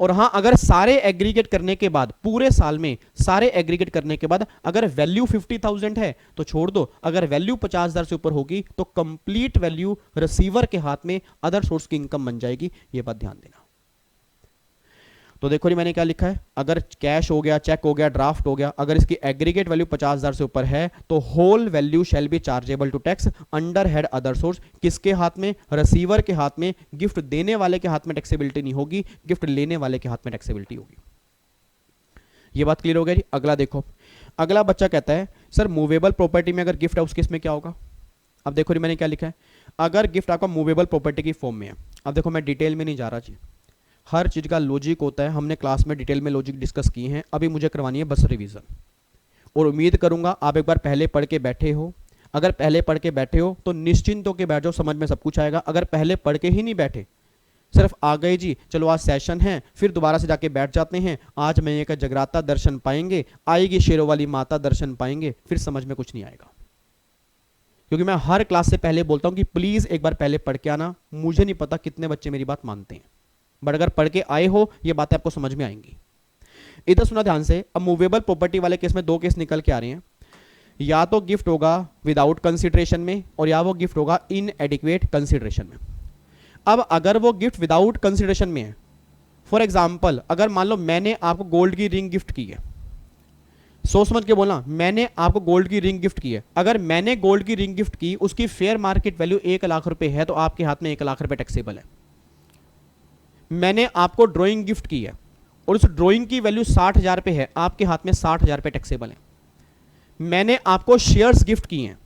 और हां, अगर सारे एग्रीगेट करने के बाद, पूरे साल में सारे एग्रीगेट करने के बाद अगर वैल्यू 50,000 है तो छोड़ दो, अगर वैल्यू 50,000 से ऊपर होगी तो कंप्लीट वैल्यू रिसीवर के हाथ में अदर सोर्स की इनकम बन जाएगी। यह बात ध्यान देना। तो देखो मैंने क्या लिखा है, अगर कैश हो गया, चेक हो गया, ड्राफ्ट हो गया, अगर इसकी एग्रीगेट वैल्यू 50,000 से ऊपर है तो whole value shall be chargeable to tax under head other source. किसके हाथ में, रिसीवर के हाथ में। गिफ्ट देने वाले के हाथ में टैक्सेबिलिटी नहीं होगी, गिफ्ट लेने वाले के हाथ में टैक्सेबिलिटी होगी। ये बात क्लियर हो गई। अगला देखो, अगला बच्चा कहता है सर मूवेबल प्रॉपर्टी में अगर गिफ्ट है उस केस में क्या होगा। अब देखो मैंने क्या लिखा है, अगर गिफ्ट आपका मूवेबल प्रॉपर्टी की फॉर्म में है। अब देखो मैं डिटेल में नहीं जा रहा जी, हर चीज़ का लॉजिक होता है, हमने क्लास में डिटेल में लॉजिक डिस्कस किए हैं, अभी मुझे करवानी है बस रिवीजन। और उम्मीद करूंगा आप एक बार पहले पढ़ के बैठे हो। अगर पहले पढ़ के बैठे हो तो निश्चिंत होकर बैठ जाओ, समझ में सब कुछ आएगा। अगर पहले पढ़ के ही नहीं बैठे, सिर्फ आ गए जी चलो आज सेशन है, फिर दोबारा से जाके बैठ जाते हैं, आज मैं एक जगराता दर्शन पाएंगे, आएगी शेरों वाली माता दर्शन पाएंगे, फिर समझ में कुछ नहीं आएगा। क्योंकि मैं हर क्लास से पहले बोलता हूं कि प्लीज एक बार पहले पढ़ के आना। मुझे नहीं पता कितने बच्चे मेरी बात मानते हैं, बट अगर पढ़ के आए हो ये बातें आपको समझ में आएंगी। इधर सुना ध्यान से, अब मूवेबल प्रॉपर्टी वाले केस में 2 केस निकल के आ रहे हैं, या तो गिफ्ट होगा विदाउट कंसिडरेशन में, और या वो गिफ्ट होगा इन एडिक्वेट कंसिडरेशन में। अब अगर वो गिफ्ट विदाउट कंसिडरेशन में है, फॉर एग्जाम्पल अगर मान लो मैंने आपको गोल्ड की रिंग गिफ्ट की है, सोच समझ के बोलना, मैंने आपको गोल्ड की रिंग गिफ्ट की है, अगर मैंने गोल्ड की रिंग गिफ्ट की, उसकी फेयर मार्केट वैल्यू 1 लाख रुपए है, तो आपके हाथ में 1 लाख रुपए टैक्सेबल है। मैंने आपको ड्राइंग गिफ्ट की है और उस ड्राइंग की वैल्यू 60,000 रुपए है, आपके हाथ में 60,000 रुपए टैक्सेबल है। मैंने आपको शेयर्स गिफ्ट किए हैं,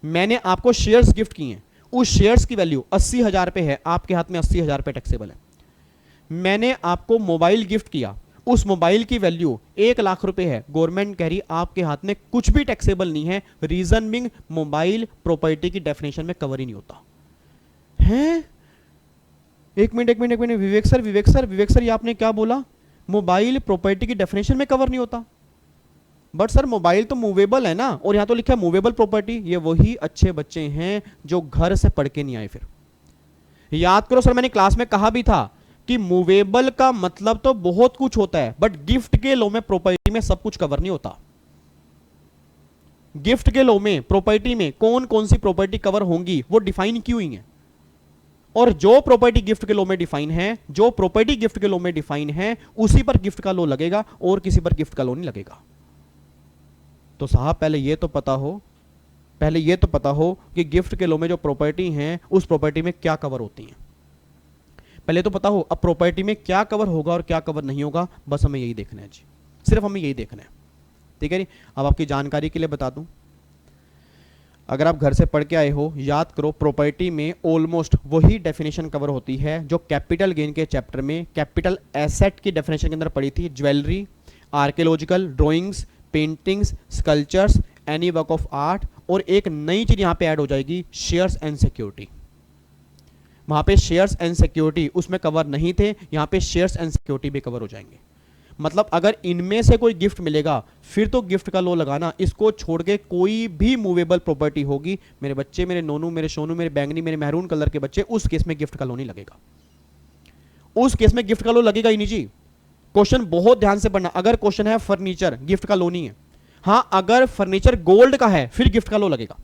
मैंने आपको शेयर्स गिफ्ट किए हैं, उस शेयर्स की वैल्यू 80,000 रुपए है, आपके हाथ में 80,000 रुपए टैक्सेबल है। मैंने आपको मोबाइल गिफ्ट किया, उस मोबाइल की वैल्यू 1 लाख रुपए है, गवर्नमेंट कह रही आपके हाथ में कुछ भी टैक्सेबल नहीं है। रीजन बिंग मोबाइल प्रॉपर्टी की डेफिनेशन में कवर ही नहीं होता है। एक मिनट विवेक सर ये आपने क्या बोला? मोबाइल प्रॉपर्टी की डेफिनेशन में कवर नहीं होता। बट सर मोबाइल तो मूवेबल है ना, और यहां तो लिखा है मूवेबल प्रॉपर्टी। ये वही अच्छे बच्चे हैं जो घर से पढ़ के नहीं आए। फिर याद करो सर, मैंने क्लास में कहा भी था कि मूवेबल का मतलब तो बहुत कुछ होता है, बट गिफ्ट के लॉ में प्रॉपर्टी में सब कुछ कवर नहीं होता। गिफ्ट के लॉ में प्रॉपर्टी में कौन कौन सी प्रॉपर्टी कवर होंगी वो डिफाइन की हुई है, और जो प्रॉपर्टी गिफ्ट के लॉ में डिफाइन है, जो प्रॉपर्टी गिफ्ट के लॉ में डिफाइन है, उसी पर गिफ्ट का लॉ लगेगा और किसी पर गिफ्ट का लॉ नहीं लगेगा। तो साहब पहले ये तो पता हो कि गिफ्ट के लॉ में जो प्रॉपर्टी है उस प्रॉपर्टी में क्या कवर होती है, पहले तो पता हो। अब प्रॉपर्टी में क्या कवर होगा और क्या कवर नहीं होगा, बस हमें यही देखना है जी, सिर्फ हमें यही देखना है। ठीक है जी। अब आपकी जानकारी के लिए बता दूं, अगर आप घर से पढ़ के आए हो, याद करो प्रॉपर्टी में ऑलमोस्ट वही डेफिनेशन कवर होती है जो कैपिटल गेन के चैप्टर में कैपिटल एसेट की डेफिनेशन के अंदर पड़ी थी। Jewellery, archaeological, drawings, paintings, sculptures, any work of art, और एक नई चीज यहां पे ऐड हो जाएगी, शेयर्स एंड सिक्योरिटी। वहां पे शेयर्स एंड सिक्योरिटी उसमें कवर नहीं थे, यहां पे शेयर्स एंड सिक्योरिटी भी कवर हो जाएंगे। मतलब अगर इनमें से कोई गिफ्ट मिलेगा फिर तो गिफ्ट का लॉ लगाना, इसको छोड़ के कोई भी मूवेबल प्रॉपर्टी होगी, मेरे बच्चे, मेरे नोनू, मेरे सोनू, मेरे बैंगनी, मेरे मैरून कलर के बच्चे, उस केस में गिफ्ट का लॉ नहीं लगेगा। उस केस में गिफ्ट का लॉ लगेगा ही नहीं जी। क्वेश्चन बहुत ध्यान से पढ़ना, अगर क्वेश्चन है फर्नीचर, गिफ्ट का लॉ नहीं है। हां, अगर फर्नीचर गोल्ड का है फिर गिफ्ट का लॉ लगेगा।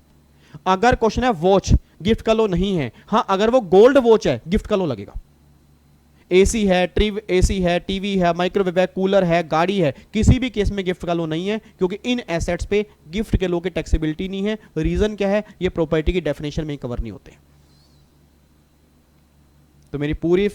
अगर क्वेश्चन है वॉच, गिफ्ट का लॉ नहीं है। हां, अगर वो गोल्ड वॉच है गिफ्ट का लॉ लगेगा। एसी है, एसी है, टीवी है, माइक्रोवेव है, कूलर है, गाड़ी है, किसी भी केस में गिफ्ट का लॉ नहीं है, क्योंकि इन एसेट्स पे गिफ्ट के लॉ की टैक्सेबिलिटी नहीं है। रीजन क्या है? ये प्रॉपर्टी की डेफिनेशन में कवर नहीं होते। तो मेरी पूरी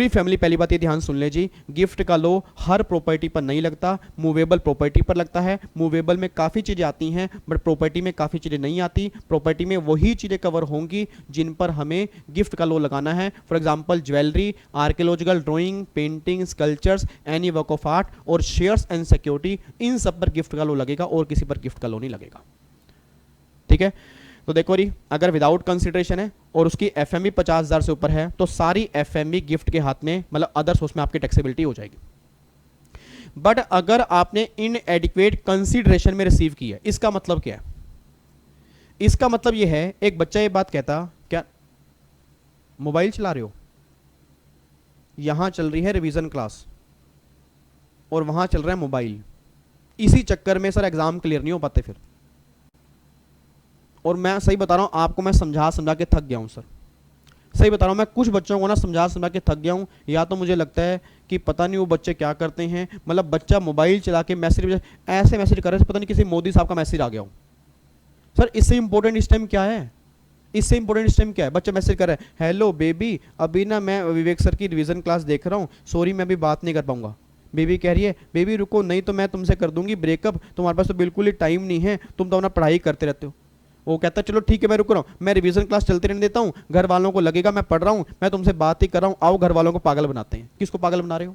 फैमिली पहली बात ये ध्यान सुन ले जी, गिफ्ट का लॉ हर प्रॉपर्टी पर नहीं लगता, मूवेबल प्रॉपर्टी पर लगता है। मूवेबल में काफ़ी चीज़ें आती हैं बट प्रॉपर्टी में काफ़ी चीज़ें नहीं आती। प्रॉपर्टी में वही चीज़ें कवर होंगी जिन पर हमें गिफ्ट का लॉ लगाना है। For example jewellery, archaeological, drawing, painting, sculptures, any work of art और शेयर्स एंड सिक्योरिटी, इन सब पर गिफ्ट का लॉ लगेगा और किसी पर गिफ्ट का लॉ नहीं लगेगा। ठीक है। तो देखो री, अगर विदाउट कंसिडरेशन है और उसकी एफएमवी 50,000 से ऊपर है तो सारी एफएमवी गिफ्ट के हाथ में, मतलब अदर सोर्स में आपकी टैक्सेबिलिटी हो जाएगी। बट अगर आपने इनएडिक्वेट कंसिडरेशन में रिसीव की है, इसका मतलब क्या है? इसका मतलब यह है, एक बच्चा ये बात कहता, क्या मोबाइल चला रहे हो, यहां चल रही है रिवीजन क्लास और वहां चल रहा है मोबाइल, इसी चक्कर में सर एग्जाम क्लियर नहीं हो पाते फिर। और मैं सही बता रहा हूं आपको, मैं समझा के थक गया हूं सर, सही बता रहा हूं। मैं कुछ बच्चों को ना समझा के थक गया हूं, या तो मुझे लगता है कि पता नहीं वो बच्चे क्या करते हैं, मतलब बच्चा मोबाइल चला के मैसेज ऐसे मैसेज कर रहे हैं, पता नहीं किसी मोदी साहब का मैसेज आ गया हो। सर इससे इंपॉर्टेंट इस टाइम क्या है? इससे इंपॉर्टेंट इस टाइम क्या है? बच्चा मैसेज कर रहा है, हेलो बेबी, अभी ना मैं विवेक सर की रिवीजन क्लास देख रहा हूँ, सॉरी मैं अभी बात नहीं कर पाऊंगा। बेबी कह रही है, बेबी रुको, नहीं तो मैं तुमसे कर दूंगी ब्रेकअप, तुम्हारे पास तो बिल्कुल ही टाइम नहीं है, तुम तो अपना पढ़ाई करते रहते हो। वो कहता है चलो ठीक है मैं रुक रहा हूँ, मैं रिवीजन क्लास चलते रहने देता हूँ, घर वालों को लगेगा मैं पढ़ रहा हूँ, मैं तुमसे बात ही कर रहा हूँ, आओ घर वालों को पागल बनाते हैं। किसको पागल बना रहे हो?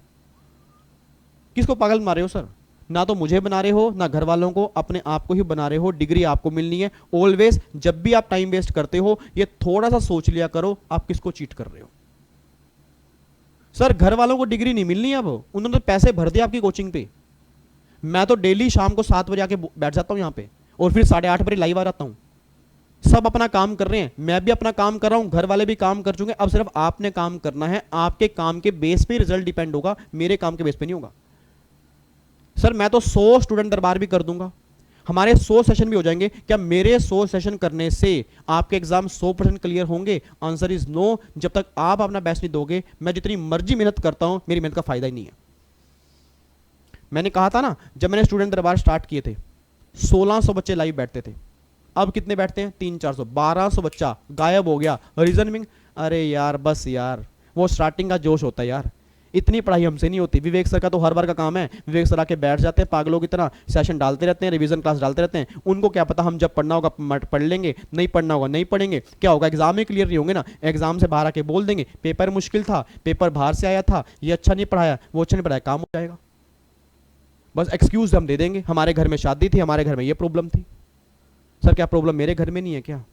किसको पागल बना रहे हो सर? ना तो मुझे बना रहे हो, ना घर वालों को, अपने आप को ही बना रहे हो। डिग्री आपको मिलनी है। ऑलवेज जब भी आप टाइम वेस्ट करते हो, ये थोड़ा सा सोच लिया करो आप किसको चीट कर रहे हो। सर घर वालों को डिग्री नहीं मिलनी है, अब उन्होंने तो पैसे भर दिए आपकी कोचिंग पे। मैं तो डेली शाम को 7 बजे आके बैठ जाता हूं यहाँ पे और फिर 8:30 बजे लाइव आ जाता हूं। सब अपना काम कर रहे हैं, मैं भी अपना काम कर रहा हूं, घर वाले भी काम कर चुके हैं। अब सिर्फ आपने काम करना है, आपके काम के बेस पे रिजल्ट डिपेंड होगा, मेरे काम के बेस पे नहीं होगा। सर मैं तो 100 स्टूडेंट दरबार भी कर दूंगा, हमारे 100 सेशन भी हो जाएंगे, क्या मेरे 100 सेशन करने से आपके एग्जाम 100% क्लियर होंगे? Answer is no. जब तक आप अपना बेस्ट नहीं दोगे, मैं जितनी मर्जी मेहनत करता हूं, मेरी मेहनत का फायदा ही नहीं है। मैंने कहा था ना, जब मैंने स्टूडेंट दरबार स्टार्ट किए थे 1600 बच्चे लाइव बैठते थे, अब कितने बैठते हैं? 300-400, 1200 बच्चा गायब हो गया। रीजन मिंग, अरे यार बस यार, वो स्टार्टिंग का जोश होता है यार, इतनी पढ़ाई हमसे नहीं होती। विवेक सर का तो हर बार का काम है, विवेक सर आके बैठ जाते हैं पागलों की तरह, सेशन डालते रहते हैं, रिवीजन क्लास डालते रहते हैं। उनको क्या पता, हम जब पढ़ना होगा पढ़ लेंगे, नहीं पढ़ना होगा नहीं पढ़ेंगे। क्या होगा, एग्जाम ही क्लियर नहीं होंगे ना, एग्जाम से बाहर आके बोल देंगे पेपर मुश्किल था, पेपर बाहर से आया था, ये अच्छा नहीं पढ़ाया, वो अच्छा नहीं पढ़ाया, काम हो जाएगा। बस एक्सक्यूज हम दे देंगे, हमारे घर में शादी थी, हमारे घर में ये प्रॉब्लम थी। सर क्या प्रॉब्लम मेरे घर में नहीं है क्या?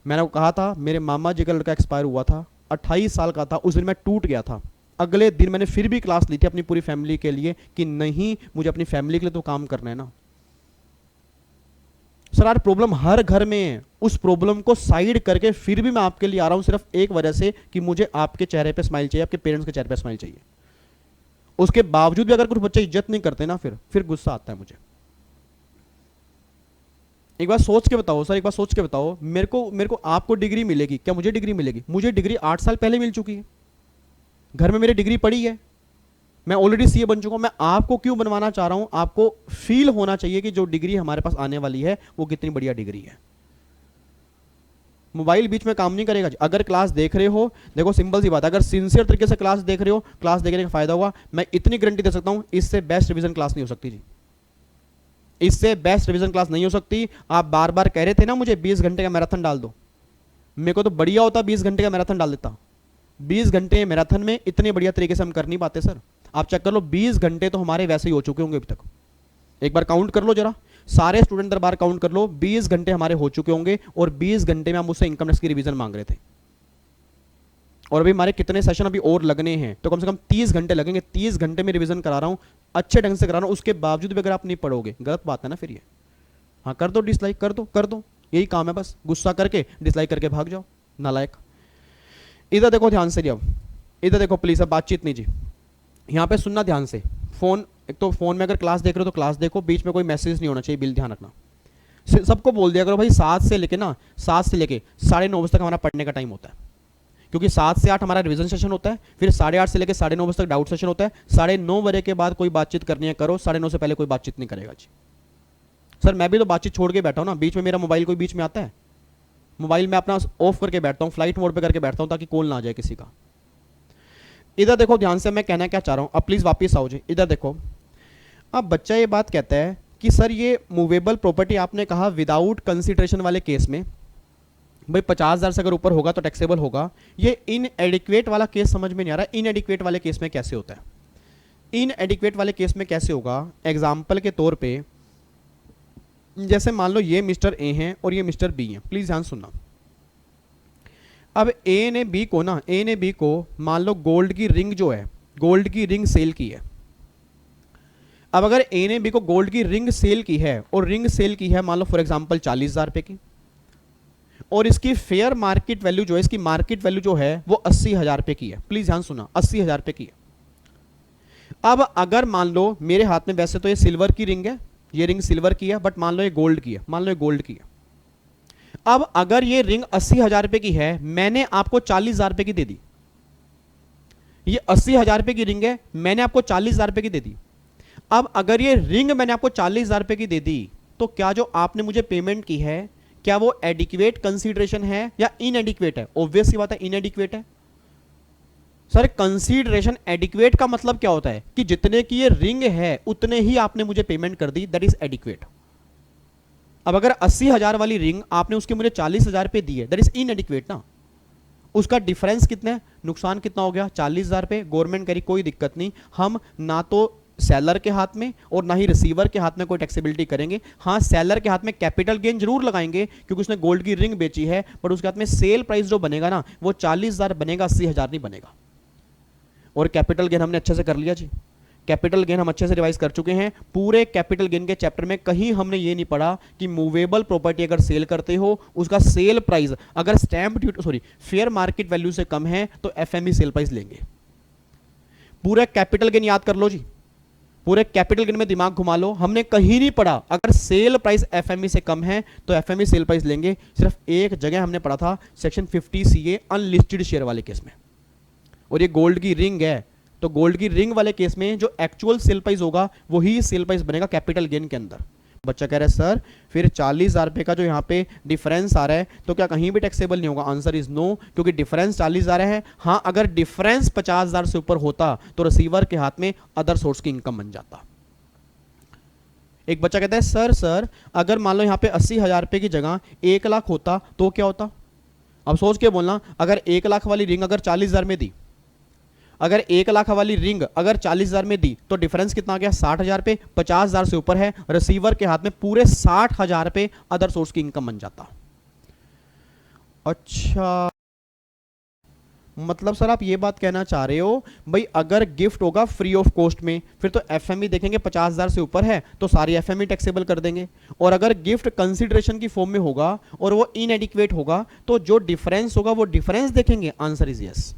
मैंने कहा था, मेरे मामा जी का लड़का एक्सपायर हुआ था, 28 साल का था, उस दिन मैं टूट गया था। अगले दिन मैंने फिर भी क्लास ली थी अपनी पूरी फैमिली के लिए कि नहीं, मुझे अपनी फैमिली के लिए तो काम करना है ना। सर यार प्रॉब्लम हर घर में है, उस प्रॉब्लम को साइड करके फिर भी मैं आपके लिए आ रहा हूं सिर्फ एक वजह से कि मुझे आपके चेहरे पे स्माइल चाहिए, आपके पेरेंट्स के चेहरे पे स्माइल चाहिए। उसके बावजूद भी अगर कुछ बच्चे इज्जत नहीं करते ना, फिर गुस्सा आता है मुझे। एक बार सोच के बताओ सर, एक बार सोच के बताओ, मेरे को आपको डिग्री मिलेगी क्या? मुझे डिग्री मिलेगी? मुझे डिग्री 8 साल पहले मिल चुकी है, घर में मेरी डिग्री पड़ी है, मैं ऑलरेडी सीए बन चुका हूं। मैं आपको क्यों बनवाना चाह रहा हूं? आपको फील होना चाहिए कि जो डिग्री हमारे पास आने वाली है वो कितनी बढ़िया डिग्री है। मोबाइल बीच में काम नहीं करेगा। अगर क्लास देख रहे हो, देखो सिंपल सी बात है, अगर सिंसियर तरीके से क्लास देख रहे हो, क्लास देखने का फायदा होगा। मैं इतनी गारंटी दे सकता हूं, इससे बेस्ट रिवीजन क्लास नहीं हो सकती जी, इससे बेस्ट रिवीजन क्लास नहीं हो सकती। आप बार बार कह रहे थे ना मुझे 20 घंटे का मैराथन डाल दो, मेरे को तो बढ़िया होता 20 घंटे का मैराथन डाल देता। 20 घंटे मैराथन में इतने बढ़िया तरीके से हम कर नहीं पाते सर। आप चेक कर लो, 20 घंटे तो हमारे वैसे ही हो चुके होंगे अभी तक। एक बार काउंट कर लो जरा, सारे स्टूडेंट दरबार काउंट कर लो, 20 घंटे हमारे हो चुके होंगे, और 20 घंटे में हम मुझसे इनकम टैक्स की रिवीजन मांग रहे थे। और अभी हमारे कितने सेशन अभी और लगने हैं, तो कम से कम 30 घंटे लगेंगे। 30 घंटे में रिवीजन करा रहा हूं, अच्छे ढंग से करा रहा हूं, उसके बावजूद भी अगर आप नहीं पढ़ोगे, गलत बात है ना फिर ये। हाँ कर दो डिसलाइक, कर दो कर दो, यही काम है बस, गुस्सा करके डिसलाइक करके भाग जाओ, नालायक। इधर देखो ध्यान से जी, अब इधर देखो प्लीज, अब बातचीत नहीं जी, यहाँ पे सुनना ध्यान से। फोन, एक तो फोन में अगर क्लास देख रहे हो तो क्लास देखो, बीच में कोई मैसेज नहीं होना चाहिए, बिल ध्यान रखना। सबको बोल दिया करो भाई 7 से लेके 9:30 बजे तक हमारा पढ़ने का टाइम होता है, क्योंकि 7 से 8 हमारा रिवीजन सेशन होता है, फिर 8:30 से लेकर 9:30 बजे तक डाउट सेशन होता है। 9:30 बजे के बाद कोई बातचीत करनी है करो, 9:30 से पहले कोई बातचीत नहीं करेगा जी। सर मैं भी तो बातचीत छोड़ के बैठा हूं ना, बीच में मेरा मोबाइल कोई बीच में आता है? मोबाइल में अपना ऑफ करके बैठता हूं, फ्लाइट मोड पे करके बैठता हूं ताकि कॉल ना आ जाए किसी का। इधर देखो ध्यान से, मैं कहना क्या चाह रहा हूं, अब प्लीज वापिस आओ जी। इधर देखो, अब बच्चा ये बात कहता है कि सर ये मूवेबल प्रॉपर्टी आपने कहा विदाउट कंसिडरेशन वाले केस में भाई 50,000 से अगर ऊपर होगा तो टैक्सेबल होगा। ये इनएडिक्वेट वाला केस समझ में नहीं आ रहा, इनएडिक्वेट वाले केस में कैसे होता है? इनएडिक्वेट वाले केस में कैसे होगा? एग्जाम्पल के तौर पे जैसे मान लो ये मिस्टर ए हैं और ये मिस्टर बी हैं, प्लीज ध्यान सुनना। अब ए ने बी को मान लो गोल्ड की रिंग जो है, गोल्ड की रिंग सेल की है। अब अगर ए ने बी को गोल्ड की रिंग सेल की है, और रिंग सेल की है मान लो फॉर एग्जांपल 40,000 रुपए की, और इसकी फेयर मार्केट वैल्यू जो है, इसकी मार्केट वैल्यू जो है वो 80,000 रुपए की है। प्लीज ध्यान सुना, 80,000 रुपए की है। अब अगर मान लो मेरे हाथ में, वैसे तो ये सिल्वर की रिंग है, ये रिंग सिल्वर की है, बट मान लो ये गोल्ड की है, मान लो ये गोल्ड की है। अब अगर ये रिंग 80,000 रुपए की है, मैंने आपको 40,000 रुपए की दे दी, ये 80,000 रुपए की रिंग है, मैंने आपको 40,000 रुपए की दे दी। अब अगर ये रिंग मैंने आपको 40,000 रुपए की दे दी, तो क्या जो आपने मुझे पेमेंट की है, क्या वो एडिक्वेट कंसीडरेशन है या इनएडिक्वेट है? ऑब्वियस सी बात है इनएडिक्वेट है। सर कंसीडरेशन एडिक्वेट का मतलब क्या होता है कि जितने की ये रिंग है उतने ही आपने मुझे पेमेंट कर दी, दैट इज एडिक्वेट। अब अगर 80,000 वाली रिंग आपने उसके मुझे 40,000 रुपए दिए, दैट इज इनएडिक्वेट ना। उसका डिफरेंस कितना है, नुकसान कितना हो गया? 40,000 रुपए। गवर्नमेंट करी कोई दिक्कत नहीं, हम ना तो सेलर के हाथ में और ना ही रिसीवर के हाथ में कोई टैक्सेबिलिटी करेंगे। हाँ सेलर के हाथ में कैपिटल गेन जरूर लगाएंगे क्योंकि उसने गोल्ड की रिंग बेची है, बट उसके हाथ में सेल प्राइस जो बनेगा ना वो 40,000 बनेगा, 80,000 नहीं बनेगा। और कैपिटल गेन हमने अच्छे से कर लिया जी, कैपिटल गेन हम अच्छे से रिवाइज कर चुके हैं। पूरे कैपिटल गेन के चैप्टर में कहीं हमने ये नहीं पढ़ा कि मूवेबल प्रॉपर्टी अगर सेल करते हो उसका सेल प्राइस अगर stamp duty fair market value से कम है तो एफएमई सेल प्राइस लेंगे। पूरा कैपिटल गेन याद कर लो जी, पूरे कैपिटल गेन में दिमाग घुमा लो, हमने कहीं नहीं पढ़ा अगर सेल प्राइस एफएमई से कम है तो एफएमई सेल प्राइस लेंगे। सिर्फ एक जगह हमने पढ़ा था, सेक्शन 50 सीए अनलिस्टेड शेयर वाले केस में, और ये गोल्ड की रिंग है, तो गोल्ड की रिंग वाले केस में जो एक्चुअल सेल प्राइस होगा वही सेल प्राइस बनेगा कैपिटल गेन के अंदर। बच्चा कह रहा है सर फिर 40,000 रुपए का जो यहाँ पे डिफरेंस आ रहा है तो क्या कहीं भी टैक्सेबल नहीं होगा? आंसर इज नो, क्योंकि डिफरेंस 40,000 है। हाँ, अगर डिफरेंस 50,000 से ऊपर होता तो रिसीवर के हाथ में अदर सोर्स की इनकम बन जाता। एक बच्चा कहता है सर अगर मान लो यहाँ पे 80,000 रुपए की जगह 1 लाख होता तो क्या होता? अब सोच के बोलना, अगर 1 लाख वाली रिंग अगर 40,000 में दी, अगर 1 लाख वाली रिंग अगर 40,000 में दी तो डिफरेंस कितना आ गया? 60,000 पे। 50,000 से ऊपर है, रिसीवर के हाथ में पूरे 60,000 पे अदर सोर्स की इनकम बन जाता। अच्छा, मतलब सर आप ये बात कहना चाह रहे हो भाई अगर गिफ्ट होगा फ्री ऑफ कॉस्ट में फिर तो एफएमई देखेंगे 50,000 से ऊपर है तो सारी एफएमई टैक्सेबल कर देंगे, और अगर गिफ्ट कंसिडरेशन की फॉर्म में होगा और वो इनएडिक्वेट होगा तो जो डिफरेंस होगा वो डिफरेंस देखेंगे। Answer is yes,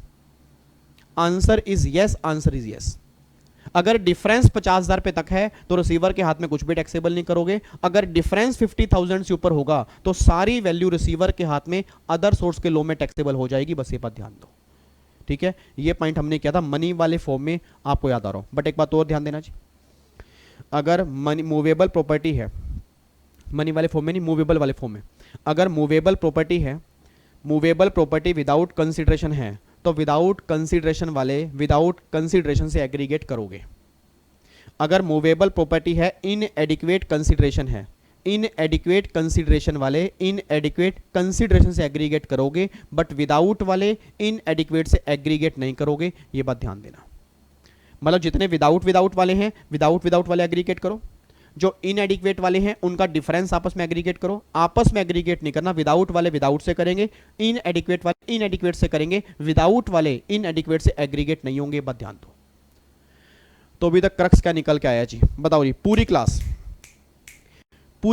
answer is yes, answer is yes. अगर डिफरेंस 50,000 पे तक है तो रिसीवर के हाथ में कुछ भी टैक्सेबल नहीं करोगे। अगर डिफरेंस 50,000 से ऊपर होगा तो सारी वैल्यू रिसीवर के हाथ में अदर सोर्स के लॉ में टैक्सेबल हो जाएगी। बस ये बात ध्यान दो, ठीक है? ये पॉइंट हमने किया था मनी वाले फॉर्म में, आपको याद आ रहा हो। बट एक बात और ध्यान देना चाहिए, अगर मनी मूवेबल प्रॉपर्टी है, मनी वाले फॉर्म में नहीं, मूवेबल वाले फॉर्म में, अगर मूवेबल प्रॉपर्टी है, मूवेबल प्रॉपर्टी विदाउट कंसिडरेशन है तो विदाउट कंसिडरेशन वाले विदाउट कंसिडरेशन से एग्रीगेट करोगे। अगर मूवेबल प्रॉपर्टी है इनएडिक्वेट कंसिडरेशन है, इनएडिक्वेट कंसिडरेशन वाले इनएडिक्वेट कंसिडरेशन से एग्रीगेट करोगे, बट विदाउट वाले इनएडिक्वेट से एग्रीगेट नहीं करोगे। ये बात ध्यान देना। मतलब जितने विदाउट वाले हैं विदाउट वाले एग्रीगेट करो, जो इनएडिक्वेट वाले हैं उनका डिफरेंस आपस में एग्रीगेट करो। आपस में एग्रीगेट नहीं करना, विदाउट वाले विदाउट से करेंगे, इनएडिक्वेट वाले इनएडिक्वेट से करेंगे, विदाउट वाले इनएडिक्वेट से एग्रीगेट नहीं होंगे। बात ध्यान दो। तो अभी तक क्रक्स क्या निकल के आया जी? बताओ जी, पूरी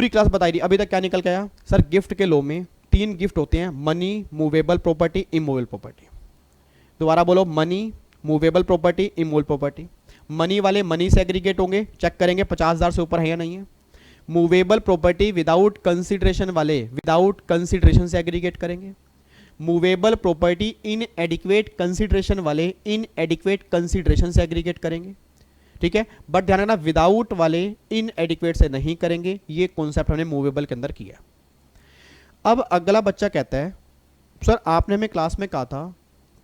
क्लास बताई रही, अभी तक क्या निकल के आया? सर गिफ्ट के लॉ में 3 गिफ्ट होते हैं, money, movable property, immovable property. दोबारा बोलो, money, movable property, immovable property. Money वाले मनी से एग्रीगेट होंगे, चेक करेंगे 50,000 से ऊपर है या नहीं है। मूवेबल प्रॉपर्टी विदाउट कंसिडरेशन वाले विदाउट कंसिडरेशन से एग्रीगेट करेंगे। Movable property inadequate consideration वाले इन एडिक्वेट कंसिडरेशन से एग्रीगेट करेंगे, ठीक है? बट ध्यान रखना, विदाउट वाले इन एडिक्वेट से नहीं करेंगे। ये कॉन्सेप्ट हमने मूवेबल के अंदर किया। अब अगला बच्चा कहता है सर आपने हमें क्लास में कहा था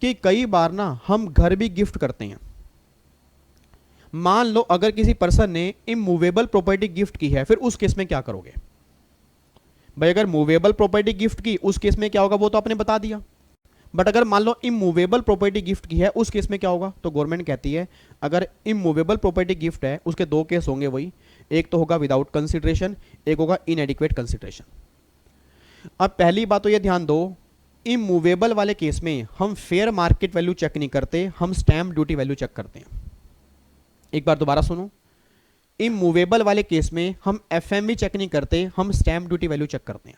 कि कई बार ना हम घर भी गिफ्ट करते हैं। मान लो अगर किसी पर्सन ने इमूवेबल प्रॉपर्टी गिफ्ट की है, फिर उस केस में क्या करोगे? भाई अगर मूवेबल प्रॉपर्टी गिफ्ट की उस केस में क्या होगा वो तो आपने बता दिया, बट अगर मान लो इमूवेबल प्रॉपर्टी गिफ्ट की है उस केस में क्या होगा? तो गवर्नमेंट कहती है अगर इमूवेबल प्रॉपर्टी गिफ्ट है उसके 2 केस होंगे, वही एक तो होगा विदाउट कंसिडरेशन, एक होगा इनएडिक्वेट कंसिडरेशन। अब पहली बात तो ये ध्यान दो, इमूवेबल वाले केस में हम फेयर मार्केट वैल्यू चेक नहीं करते, हम स्टैंप ड्यूटी वैल्यू चेक करते हैं। एक बार दोबारा सुनो, इमूवेबल वाले केस में हम एफएमवी चेक नहीं करते, हम स्टैंप ड्यूटी वैल्यू चेक करते हैं।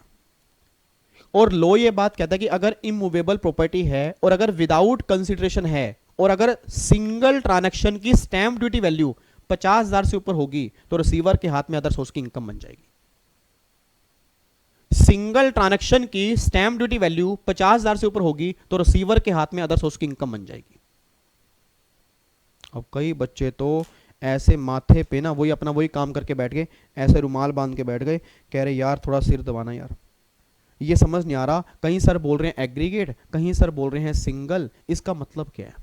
और लॉ ये बात कहता है कि अगर इमूवेबल प्रॉपर्टी है और अगर विदाउट कंसिडरेशन है और अगर सिंगल ट्रांजैक्शन की स्टैंप ड्यूटी वैल्यू 50,000 से ऊपर होगी तो रिसीवर के हाथ में अदर सोर्स की इनकम बन जाएगी। सिंगल ट्रांजैक्शन की स्टैंप ड्यूटी वैल्यू 50,000 से ऊपर होगी तो रिसीवर के हाथ में अदर सोर्स की इनकम बन जाएगी। अब कई बच्चे तो ऐसे माथे पे ना वही काम करके बैठ गए, ऐसे रुमाल बांध के बैठ गए, कह रहे यार थोड़ा सिर दबाना यार। ये समझ नहीं आ रहा, कहीं सर बोल रहे हैं एग्रीगेट, कहीं सर बोल रहे हैं सिंगल। इसका मतलब क्या है?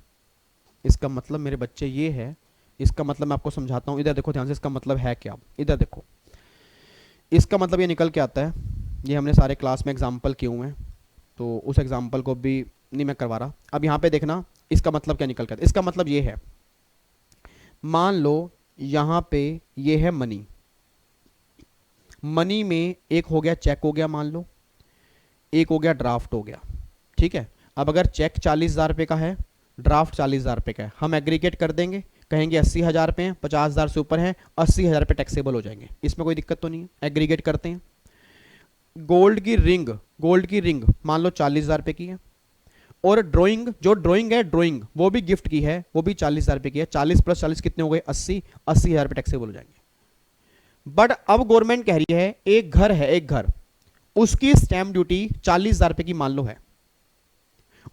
इसका मतलब मेरे बच्चे ये है, इसका मतलब मैं आपको समझाता हूं, इधर देखो ध्यान से, इसका मतलब है क्या? इधर देखो, इसका मतलब ये निकल के आता है, ये हमने सारे क्लास में एग्जाम्पल किए हुए हैं तो उस एग्जाम्पल को भी नहीं मैं करवा रहा। अब यहाँ पे देखना इसका मतलब क्या निकल के आता है। इसका मतलब ये है, मान लो यहाँ पे ये है मनी, मनी में एक हो गया चेक हो गया, मान लो एक हो गया ड्राफ्ट हो गया, ठीक है? अब अगर चेक 40,000 रुपये का है, ड्राफ्ट 40,000 रुपये का है, हम एग्रीगेट कर देंगे, कहेंगे 80,000 रुपये हैं, 50,000 से ऊपर है, 80,000 रुपये टैक्सेबल हो जाएंगे, इसमें कोई दिक्कत तो नहीं है, एग्रीगेट करते हैं। गोल्ड की रिंग मान लो 40,000 रुपये की है और ड्राइंग, जो ड्राइंग है ड्राइंग वो भी गिफ्ट की है, वो भी 40,000 रुपए की है। 40 प्लस 40 कितने हो गए? 80। 80,000 रुपए टैक्सेबल हो जाएंगे। बट अब गवर्नमेंट कह रही है एक घर है, एक घर, उसकी स्टैंप ड्यूटी 40,000 रुपए की मान लो है,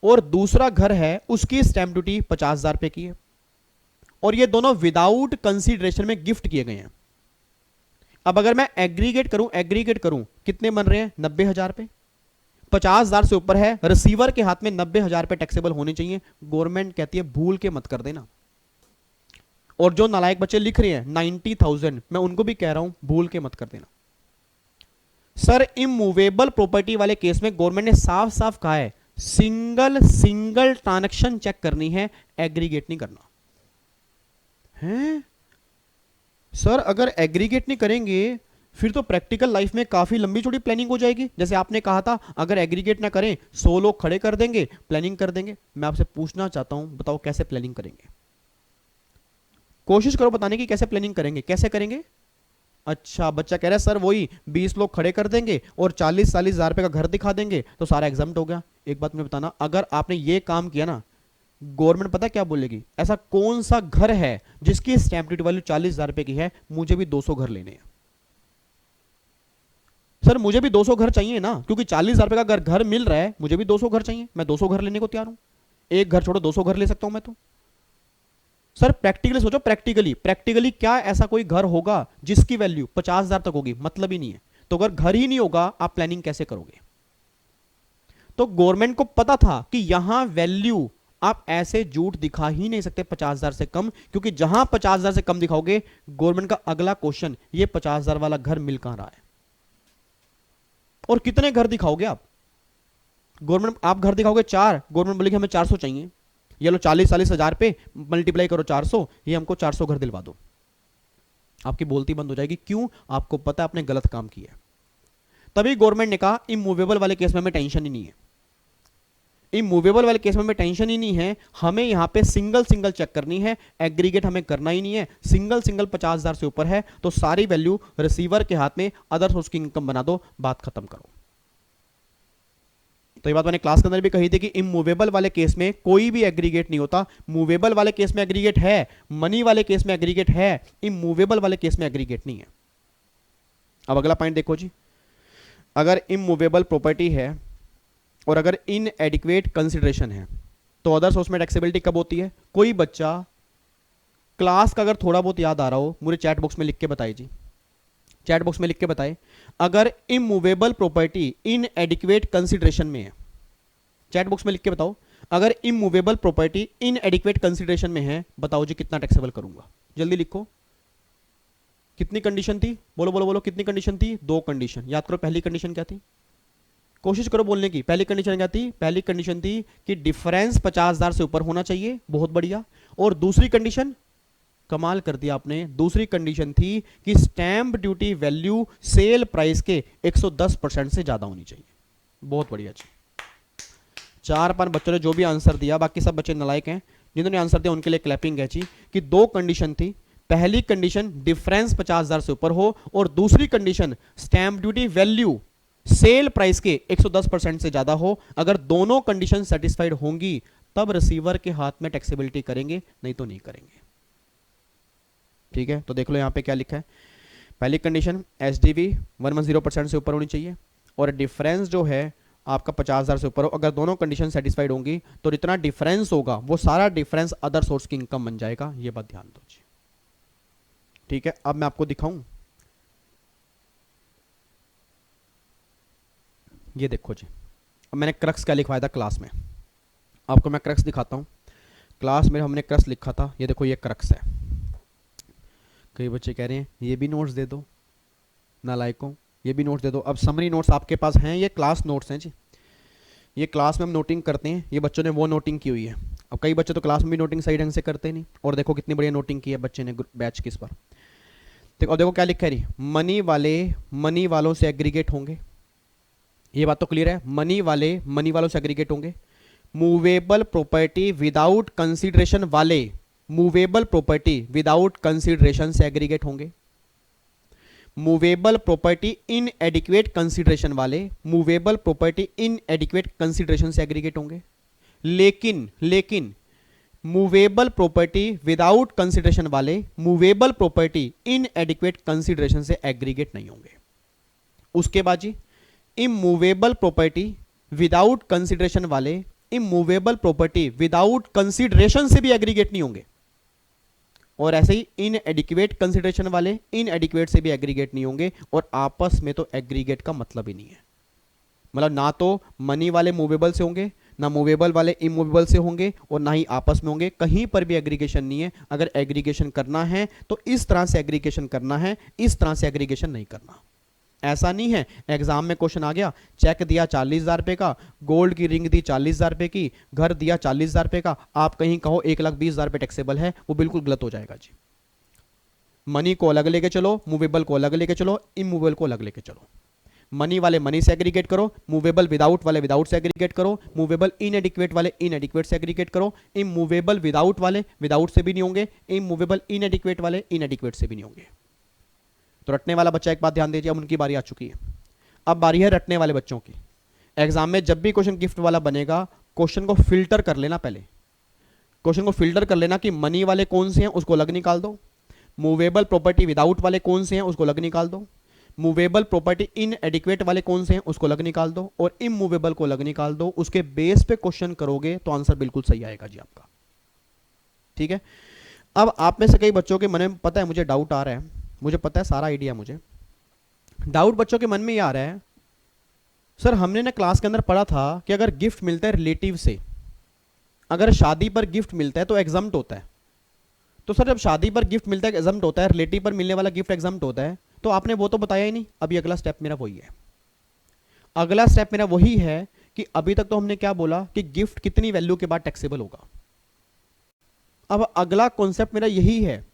और दूसरा घर है उसकी स्टैंप ड्यूटी 50,000 रुपए की है, और ये दोनों विदाउट कंसीडरेशन में गिफ्ट किए गए हैं। अब अगर मैं एग्रीगेट करूं कितने बन रहे हैं? 90,000 रुपए। 50,000 से ऊपर है, रिसीवर के हाथ में 90,000 रुपए टैक्सेबल होने चाहिए। गवर्नमेंट कहती है भूल के मत कर देना। और जो नालायक बच्चे लिख रहे हैं 90,000, मैं उनको भी कह रहा हूं भूल के मत कर देना। सर इमूवेबल प्रॉपर्टी वाले केस में गवर्नमेंट ने साफ साफ कहा है सिंगल ट्रांजैक्शन चेक करनी है, एग्रीगेट नहीं करना है। सर अगर एग्रीगेट नहीं करेंगे फिर तो प्रैक्टिकल लाइफ में काफी लंबी चौड़ी प्लानिंग हो जाएगी। जैसे आपने कहा था अगर एग्रीगेट ना करें 100 लोग खड़े कर देंगे, प्लानिंग कर देंगे। मैं आपसे पूछना चाहता हूं, बताओ कैसे प्लानिंग करेंगे? कोशिश करो बताने की कैसे प्लानिंग करेंगे, कैसे करेंगे? अच्छा बच्चा कह रहा है सर वही 20 लोग खड़े कर देंगे और 40-40 हजार रुपए का घर दिखा देंगे तो सारा एग्जाम्ट हो गया। एक बात मुझे बताना, अगर आपने ये काम किया ना, गवर्नमेंट पता क्या बोलेगी? ऐसा कौन सा घर है जिसकी स्टैंप ड्यूटी वैल्यू 40,000 रुपए की है? मुझे भी 200 घर लेने हैं। सर मुझे भी 200 घर चाहिए ना, क्योंकि 40,000 रुपए का अगर घर मिल रहा है, मुझे भी 200 घर चाहिए। मैं 200 घर लेने को तैयार हूं। एक घर छोड़ो 200 घर ले सकता हूं मैं तो। सर प्रैक्टिकली सोचो, प्रैक्टिकली क्या ऐसा कोई घर होगा जिसकी वैल्यू 50,000 तक होगी? मतलब ही नहीं है। तो अगर घर ही नहीं होगा आप प्लानिंग कैसे करोगे? तो गवर्नमेंट को पता था कि यहां वैल्यू आप ऐसे झूठ दिखा ही नहीं सकते 50,000 से कम, क्योंकि जहां 50,000 से कम दिखाओगे गवर्नमेंट का अगला क्वेश्चन, ये 50,000 वाला घर मिल कहां रहा है और कितने घर दिखाओगे आप? गवर्नमेंट आप घर दिखाओगे 4, गवर्नमेंट बोलेगी हमें 400 चाहिए। ये लो 40-40 हजार पे मल्टीप्लाई करो 400, ये हमको 400 घर दिलवा दो। आपकी बोलती बंद हो जाएगी। क्यों? आपको पता है आपने गलत काम किया है। तभी गवर्नमेंट ने कहा इमूवेबल वाले केस में हमें टेंशन ही नहीं है। इमूवेबल वाले केस में हमें टेंशन ही नहीं है, हमें यहां पे सिंगल चेक करनी है, एग्रीगेट हमें करना ही नहीं है। सिंगल 50,000 से ऊपर है तो सारी वैल्यू रिसीवर के हाथ में, अदर सोर्स की इनकम बना दो, बात खत्म करो। तो ये बात मैंने क्लास के अंदर भी कही थी कि इमूवेबल वाले केस में कोई भी एग्रीगेट नहीं होता। मूवेबल वाले केस में एग्रीगेट है, मनी वाले केस में एग्रीगेट है, इमूवेबल वाले केस में एग्रीगेट नहीं है। अब अगला पॉइंट देखो जी, अगर इमूवेबल प्रॉपर्टी है और अगर इनएडिक्वेट कंसिडरेशन है तो अदर सोर्स में टैक्सेबिलिटी कब होती है? कोई बच्चा क्लास का अगर थोड़ा बहुत याद आ रहा हो मुझे चैट बॉक्स में लिख के बताइए जी, चैट बॉक्स में लिख के बताए। अगर इमूवेबल प्रॉपर्टी इनएडिक्वेट कंसिडरेशन में है, चैट बॉक्स में लिख के बताओ। अगर इमूवेबल प्रॉपर्टी इनएडिक्वेट कंसिडरेशन में है, बताओ जी कितना टैक्सेबल करूंगा? जल्दी लिखो। कितनी कंडीशन थी? बोलो बोलो बोलो, कितनी कंडीशन थी? 2 कंडीशन। याद करो पहली कंडीशन क्या थी, कोशिश करो बोलने की। पहली कंडीशन क्या थी? पहली कंडीशन थी कि डिफरेंस 50,000 से ऊपर होना चाहिए, बहुत बढ़िया। और दूसरी कंडीशन, कमाल कर दिया आपने, दूसरी कंडीशन थी कि stamp duty value sale price के 110% से ज्यादा होनी चाहिए। बहुत बढ़िया जी, 4-5 बच्चों ने जो भी आंसर दिया, बाकी सब बच्चे नालायक हैं। जिन्होंने आंसर दिया उनके लिए क्लैपिंग है जी। कि 2 कंडीशन थी, पहली कंडीशन डिफरेंस 50,000 से ऊपर हो और दूसरी condition stamp duty value sale price के 110% से ज्यादा हो। अगर दोनों कंडीशन सेटिस्फाइड होंगी तब रिसीवर के हाथ में टैक्सेबिलिटी करेंगे, नहीं तो नहीं करेंगे। ठीक है, तो देख लो यहां पे क्या लिखा है। पहली कंडीशन एसडीवी 110% से ऊपर होनी चाहिए और डिफरेंस जो है आपका 50,000 से ऊपर हो। अगर दोनों कंडीशन सेटिस्फाइड होंगी तो जितना डिफरेंस होगा वो सारा डिफरेंस अदर सोर्स की इनकम बन जाएगा। ये बात ध्यान दो जी। ठीक है, अब मैं आपको दिखाऊं, ये देखो जी। अब मैंने क्रक्स क्या लिखवाया था क्लास में, आपको मैं क्रक्स दिखाता हूं। क्लास में हमने क्रक्स लिखा था, ये देखो ये क्रक्स है। कई बच्चे कह रहे हैं ये भी नोट्स दे दो, नालायकों ये भी नोट्स दे दो। अब समरी नोट्स आपके पास हैं, ये क्लास नोट्स हैं जी, ये क्लास में हम नोटिंग करते हैं। ये बच्चों ने वो नोटिंग की हुई है। अब कई बच्चे तो क्लास में भी नोटिंग सही ढंग से करते नहीं, और देखो कितनी बढ़िया नोटिंग की है बच्चे ने बैच किस पर। देखो अब देखो क्या लिखा है रही, मनी वालों से एग्रीगेट होंगे, ये बात तो क्लियर है। मनी वालों से एग्रीगेट होंगे। मूवेबल प्रॉपर्टी विदाउट कंसीडरेशन वाले मूवेबल प्रॉपर्टी विदाउट कंसीडरेशन से एग्रीगेट होंगे। Movable property inadequate consideration वाले movable property inadequate consideration से एग्रीगेट होंगे। लेकिन लेकिन मूवेबल प्रॉपर्टी विदाउट कंसिडरेशन वाले movable property inadequate consideration से एग्रीगेट नहीं होंगे। उसके बाद जी इमूवेबल प्रॉपर्टी विदाउट कंसिडरेशन वाले इमूवेबल प्रॉपर्टी विदाउट कंसिडरेशन से भी एग्रीगेट नहीं होंगे, और ऐसे ही इन एडिक्वेट कंसिडरेशन वाले इन एडिक्वेट से भी एग्रीगेट नहीं होंगे, और आपस में तो एग्रीगेट का मतलब ही नहीं है। मतलब ना तो मनी वाले मूवेबल से होंगे, ना मूवेबल वाले इमूवेबल से होंगे, और ना ही आपस में होंगे, कहीं पर भी एग्रीगेशन नहीं है। अगर एग्रीगेशन करना है तो इस तरह से एग्रीगेशन करना है, इस तरह से एग्रीगेशन नहीं करना। ऐसा नहीं है एग्जाम में क्वेश्चन आ गया, चेक दिया 40,000 रुपए का, गोल्ड की रिंग दी 40,000 रुपए की, घर दिया 40,000 रुपए का, आप कहीं कहो 1,20,000 रुपए टैक्सेबल है, वो बिल्कुल गलत हो जाएगा जी। मनी को अलग लेके चलो, मूवेबल को अलग लेके चलो, इमूवेबल को अलग लेके चलो। मनी वाले मनी से एग्रीगेट करो, मूवेबल विदाउट वाले विदाउट से एग्रीगेट करो, मूवेबल इनएडिक्वेट वाले इनएडिक्वेट से एग्रीगेट करो, इमूवेबल विदाउट वाले विदाउट से भी नहीं होंगे, इमूवेबल इनएडिक्वेट वाले इनएडिक्वेट से भी नहीं होंगे। तो रटने वाला बच्चा एक बात ध्यान दीजिए, अब उनकी बारी आ चुकी है। अब बारी है रटने वाले बच्चों की। एग्जाम में जब भी क्वेश्चन गिफ्ट वाला बनेगा, क्वेश्चन को फिल्टर कर लेना, पहले क्वेश्चन को फिल्टर कर लेना कि मनी वाले कौन से हैं उसको अलग निकाल दो, मूवेबल प्रॉपर्टी विदाउट वाले कौन से हैं उसको अलग निकाल दो, मूवेबल प्रॉपर्टी इन एडिक्वेट वाले कौन से हैं उसको अलग निकाल दो, और इमूवेबल को अलग निकाल दो। उसके बेस पे क्वेश्चन करोगे तो आंसर बिल्कुल सही आएगा जी आपका। ठीक है। अब आप में से कई बच्चों के मन में पता है मुझे डाउट आ रहा है, मुझे पता है सारा आइडिया, मुझे डाउट बच्चों के मन में ये आ रहा है, सर हमने ना क्लास के अंदर पढ़ा था कि अगर गिफ्ट मिलता है रिलेटिव से, अगर शादी पर गिफ्ट मिलता है तो एग्जम्प्ट होता है। तो सर जब शादी पर गिफ्ट मिलता है एग्जम्प्ट होता है, रिलेटिव पर मिलने वाला गिफ्ट एग्जम्प्ट होता है, तो आपने वो तो बताया ही नहीं। अभी अगला स्टेप मेरा वही है, अगला स्टेप मेरा वही है कि अभी तक तो हमने क्या बोला कि गिफ्ट कितनी वैल्यू के बाद टैक्सेबल होगा। अब अगला कॉन्सेप्ट मेरा यही है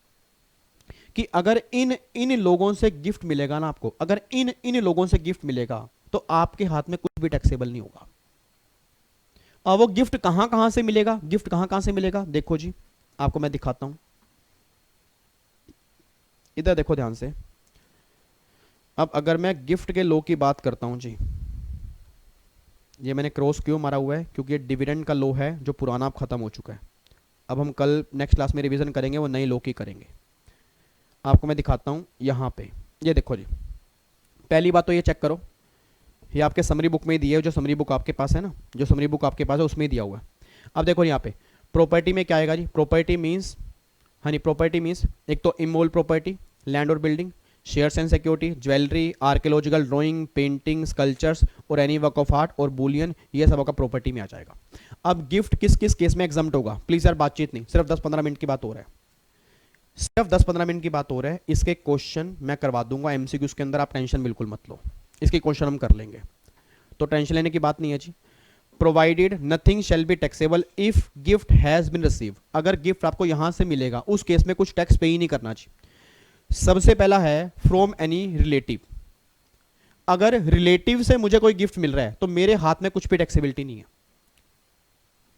कि अगर इन इन लोगों से गिफ्ट मिलेगा ना आपको, अगर इन इन लोगों से गिफ्ट मिलेगा तो आपके हाथ में कुछ भी टैक्सेबल नहीं होगा। अब वो गिफ्ट कहां कहां से मिलेगा, गिफ्ट कहां कहां से मिलेगा, देखो जी आपको मैं दिखाता हूं, इधर देखो ध्यान से। अब अगर मैं गिफ्ट के लो की बात करता हूं जी, ये मैंने क्रॉस क्यों मारा हुआ है, क्योंकि ये डिविडेंड का लो है जो पुराना अब खत्म हो चुका है। अब हम कल नेक्स्ट क्लास में रिवीजन करेंगे, वो नई लो की करेंगे। आपको मैं दिखाता हूं यहां पे, ये देखो जी। पहली बात तो ये चेक करो, ये आपके समरी बुक में ही दिया है, जो समरी बुक आपके पास है ना, जो समरी बुक आपके पास है उसमें ही दिया हुआ है। अब देखो यहाँ पे प्रॉपर्टी में क्या आएगा जी, प्रॉपर्टी मीन्स, हाँ नहीं, प्रॉपर्टी मीन्स एक तो इमोल प्रॉपर्टी, लैंड और building, shares and security, jewellery, archaeological drawing, painting, sculptures और एनी वर्क ऑफ आर्ट और बुलियन, ये सब आपका प्रॉपर्टी में आ जाएगा। अब गिफ्ट किस किस केस में एग्जम्प्ट होगा, प्लीज यार बातचीत नहीं, सिर्फ 10-15 मिनट की बात हो रहा है, सिर्फ 10-15 मिनट की बात हो रहा है। इसके क्वेश्चन मैं करवा दूंगा एमसीक्यूज के अंदर, आप टेंशन बिल्कुल मत लो, इसके क्वेश्चन हम कर लेंगे, तो टेंशन लेने की बात नहीं है जी। Provided nothing shall be taxable if gift has been receive, अगर गिफ्ट आपको यहां से मिलेगा उस केस में कुछ टैक्स पे ही नहीं करना जी। सबसे पहला है फ्रॉम एनी रिलेटिव, अगर रिलेटिव से मुझे कोई गिफ्ट मिल रहा है तो मेरे हाथ में कुछ भी टैक्सेबिलिटी नहीं है।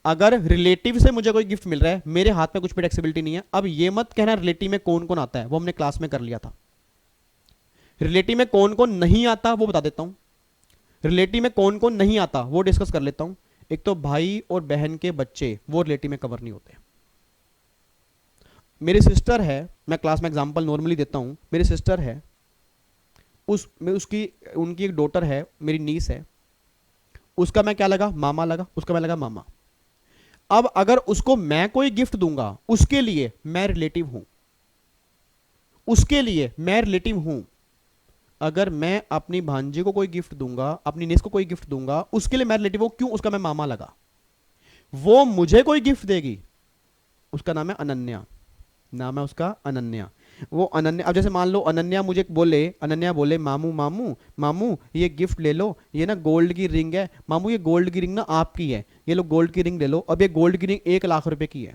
अगर रिलेटिव से मुझे कोई गिफ्ट मिल रहा है मेरे हाथ में कुछ भी टैक्सेबिलिटी नहीं है। अब ये मत कहना रिलेटिव में कौन कौन आता है, वो हमने क्लास में कर लिया था। रिलेटिव में कौन कौन नहीं आता वो बता देता हूं, रिलेटिव में कौन कौन नहीं आता वो डिस्कस कर लेता हूं। एक तो भाई और बहन के बच्चे, वो रिलेटिव में कवर नहीं होते। मेरी सिस्टर है, मैं क्लास में एग्जांपल नॉर्मली देता हूं, मेरी सिस्टर है, उसकी उनकी एक डॉटर है, मेरी नीस है, उसका मैं क्या लगा, मामा लगा, उसका मैं लगा मामा। अब अगर उसको मैं कोई गिफ्ट दूंगा उसके लिए मैं रिलेटिव हूं, उसके लिए मैं रिलेटिव हूं। अगर मैं अपनी भांजी को कोई गिफ्ट दूंगा, अपनी निस को कोई गिफ्ट दूंगा, उसके लिए मैं रिलेटिव हूं, क्यों, उसका मैं मामा लगा। वो मुझे कोई गिफ्ट देगी, उसका नाम है अनन्या, नाम है उसका अनन्या। वो अनन्या, अब जैसे मान लो अनन्या मुझे बोले, अनन्या बोले मामू मामू मामू ये गिफ्ट ले लो, ये ना गोल्ड की रिंग है, मामू ये गोल्ड की रिंग ना आपकी है, ये लो गोल्ड की रिंग ले लो। अब ये गोल्ड की रिंग 1,00,000 रुपए की है।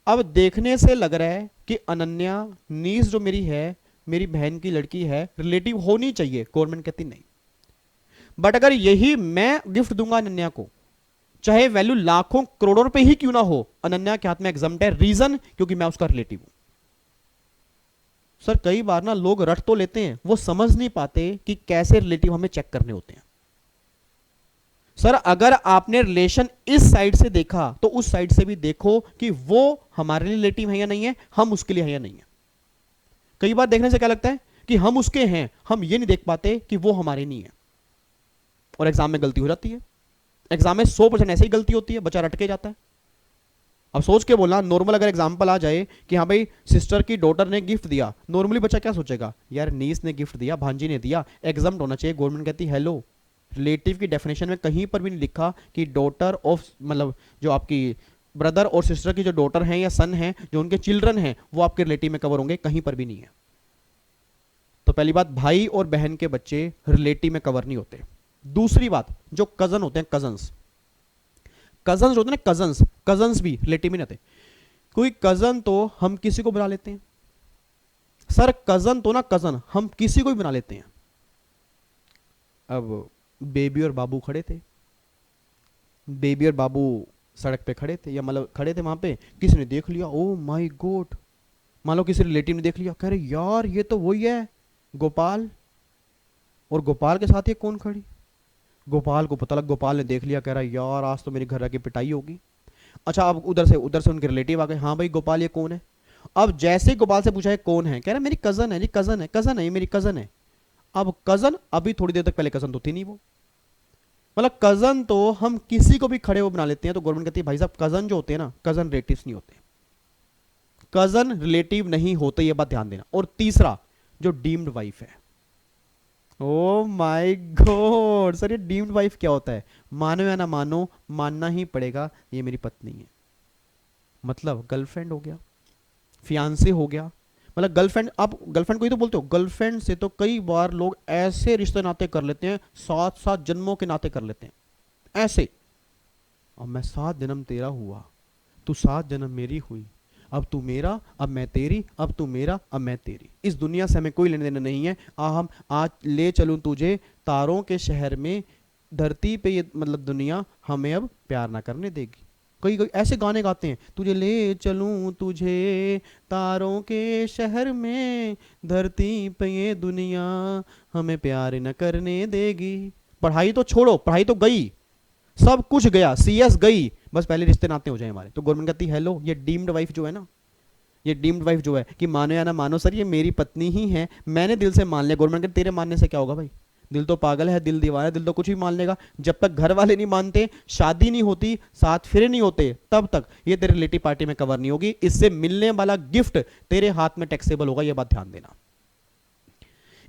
अब देखने से लग रहा है कि अनन्या नीस जो मेरी है, मेरी बहन की लड़की है, रिलेटिव होनी चाहिए, गवर्नमेंट कहती नहीं। बट अगर यही मैं गिफ्ट दूंगा अनन्या को, चाहे वैल्यू लाखों करोड़ों रुपए ही क्यों ना हो, अनन्या के हाथ में एग्जम्प्ट है। रीजन, क्योंकि मैं उसका रिलेटिव हूं। सर कई बार ना लोग रट तो लेते हैं, वो समझ नहीं पाते कि कैसे रिलेटिव हमें चेक करने होते हैं। सर अगर आपने रिलेशन इस साइड से देखा तो उस साइड से भी देखो कि वो हमारे लिए रिलेटिव है या नहीं है, हम उसके लिए है या नहीं है। कई बार देखने से क्या लगता है कि हम उसके हैं, हम ये नहीं देख पाते कि वो हमारे नहीं है, और एग्जाम में गलती हो जाती है। एग्जाम में 100% ऐसे ही गलती होती है, बच्चा रट के जाता है। अब सोच के बोलना, नॉर्मल अगर एग्जाम्पल आ जाए कि हाँ भाई सिस्टर की डॉटर ने गिफ्ट दिया, नॉर्मली बच्चा क्या सोचेगा, यार नीस ने गिफ्ट दिया, भांजी ने दिया, एग्जाम होना चाहिए। गवर्नमेंट कहती है हेलो, रिलेटिव की डेफिनेशन में कहीं पर भी नहीं लिखा कि डॉटर ऑफ, मतलब जो आपकी ब्रदर और सिस्टर की जो डॉटर हैं या सन हैं, जो उनके चिल्ड्रन हैं, वो आपके रिलेटिव में कवर होंगे, कहीं पर भी नहीं है। तो पहली बात, भाई और बहन के बच्चे रिलेटिव में कवर नहीं होते। दूसरी बात, जो कजन होते हैं, कजन्स कजन्स होते हैं ना, कजन्स कजन्स भी रिलेटिव में नहीं आते। कोई कजन तो हम किसी को बुला लेते हैं सर, कजन तो ना कजन हम किसी को भी बना लेते हैं। अब बेबी और बाबू खड़े थे, बेबी और बाबू सड़क पे खड़े थे, या मतलब खड़े थे वहां पे, किसी ने देख लिया, ओ माय गॉड, मान लो किसी रिलेटिव ने देख लिया, कह रहे यार ये तो वही है गोपाल, और गोपाल के साथ ये कौन खड़ी। गोपाल को पता लग, गोपाल ने देख लिया, कह रहा यार आज तो मेरे घर आके पिटाई होगी। अच्छा, अब उधर से उनके रिलेटिव आ गए, हाँ भाई गोपाल ये कौन है। अब जैसे ही गोपाल से पूछा है कौन है, कह रहा मेरी कजन है जी, कजन है, कजन है, ये मेरी कजन है। अब कजन, अभी थोड़ी देर तक पहले कजन तो थी नहीं वो, मतलब कजन तो हम किसी को भी खड़े हो बना लेते हैं। तो गवर्नमेंट कहती है भाई साहब कजन जो होते हैं ना, कजन रिलेटिव्स नहीं होते, कजन रिलेटिव नहीं होते, ये बात ध्यान देना। और तीसरा, जो डीम्ड वाइफ है, ओ माय गॉड सर, ये डीम्ड वाइफ क्या होता है, मानो या ना मानो, मानना ही पड़ेगा, ये मेरी पत्नी है। मतलब गर्लफ्रेंड हो गया, फियांसे हो गया, मतलब गर्लफ्रेंड, आप गर्लफ्रेंड को ही तो बोलते हो, गर्लफ्रेंड से तो कई बार लोग ऐसे रिश्ते नाते कर लेते हैं, 7-7 जन्मों के नाते कर लेते हैं ऐसे। अब मैं 7 जन्म तेरा हुआ, तू 7 जन्म मेरी हुई, अब तू मेरा, अब मैं तेरी, अब तू मेरा, अब मैं तेरी, इस दुनिया से हमें कोई लेने देना नहीं है। हम आज ले चलूं तुझे तारों के शहर में, धरती पे ये मतलब दुनिया हमें अब प्यार ना करने देगी। कई कई ऐसे गाने गाते हैं, तुझे ले चलूं तुझे तारों के शहर में, धरती पे ये दुनिया हमें प्यार न करने देगी। पढ़ाई तो छोड़ो, पढ़ाई तो गई, सब कुछ गया, सीएस गई, बस पहले रिश्ते नाते हो जाए हमारे। तो गवर्नमेंट कहती है हेलो, ये डीम्ड वाइफ जो है ना, ये डीम्ड वाइफ जो है, कि मानो या ना मानो सर ये मेरी पत्नी ही है, मैंने दिल से मान लिया। गवर्नमेंट कहती तेरे मानने से क्या होगा भाई, दिल तो पागल है, दिल दीवाना है, दिल तो कुछ भी मान लेगा। जब तक घर वाले नहीं मानते, शादी नहीं होती, साथ फिर नहीं होते, तब तक ये तेरे रिलेटिव पार्टी में कवर नहीं होगी। इससे मिलने वाला गिफ्ट तेरे हाथ में टैक्सेबल होगा, ये बात ध्यान देना।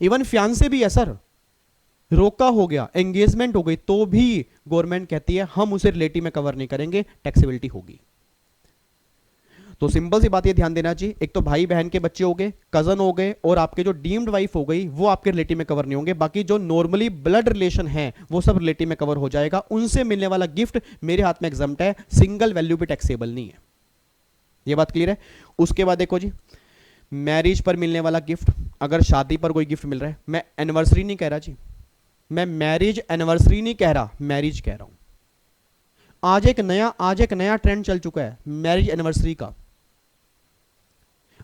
इवन फियांसे भी है सर, रोका हो गया, एंगेजमेंट हो गई, तो भी गवर्नमेंट कहती है हम उसे रिलेटिव में कवर नहीं करेंगे, टैक्सेबिलिटी होगी। तो सिंपल सी बात ये ध्यान देना चाहिए, एक तो भाई बहन के बच्चे हो गए, कजन हो गए, और आपके जो डीम्ड वाइफ हो गई वो आपके रिलेटिव में कवर नहीं होंगे। बाकी जो नॉर्मली ब्लड रिलेशन है वो सब रिलेटिव में कवर हो जाएगा। उनसे मिलने वाला गिफ्ट मेरे हाथ में एग्जम्प्ट है, सिंगल वैल्यू भी टैक्सेबल नहीं है। ये बात क्लियर है। उसके बाद देखो जी, मैरिज पर मिलने वाला गिफ्ट, अगर शादी पर कोई गिफ्ट मिल रहा है, मैं एनिवर्सरी नहीं कह रहा जी, मैं मैरिज एनिवर्सरी नहीं कह रहा, मैरिज कह रहा हूं। आज एक नया ट्रेंड चल चुका है मैरिज एनिवर्सरी का।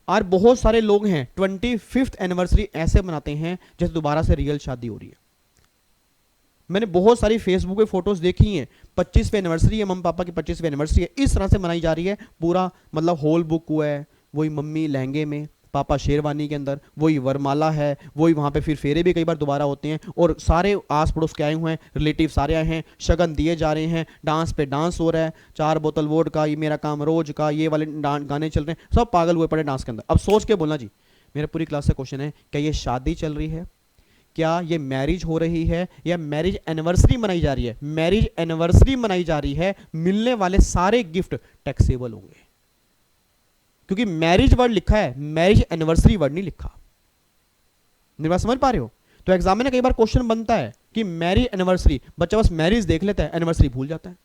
और बहुत सारे लोग हैं 25th एनिवर्सरी ऐसे मनाते हैं जैसे दोबारा से रियल शादी हो रही है। मैंने बहुत सारी फेसबुक पे फोटोज देखी हैं, 25वीं एनिवर्सरी है, मम्मी पापा की 25वीं एनिवर्सरी है, इस तरह से मनाई जा रही है। पूरा मतलब हॉल बुक हुआ है, वही मम्मी लहंगे में, पापा शेरवानी के अंदर, वही वरमाला है, वही वहाँ पे फिर फेरे भी कई बार दोबारा होते हैं, और सारे आस पड़ोस के आए हुए हैं, रिलेटिव सारे आए हैं, शगन दिए जा रहे हैं, डांस पे डांस हो रहा है, 4 बोतल वोड का, ये मेरा काम रोज का, ये वाले गाने चल रहे हैं, सब पागल हुए पड़े डांस के अंदर। अब सोच के बोलना जी, मेरा पूरी क्लास से क्वेश्चन है, क्या ये शादी चल रही है, क्या ये मैरिज हो रही है, या मैरिज एनिवर्सरी मनाई जा रही है? मैरिज एनिवर्सरी मनाई जा रही है, मिलने वाले सारे गिफ्ट टैक्सेबल होंगे, क्योंकि मैरिज वर्ड लिखा है, मैरिज एनिवर्सरी वर्ड नहीं लिखा। मेरी बात समझ पा रहे हो? तो एग्जाम में ना कई बार क्वेश्चन बनता है कि मैरिज एनिवर्सरी, बच्चा बस मैरिज देख लेता है, एनिवर्सरी भूल जाता है।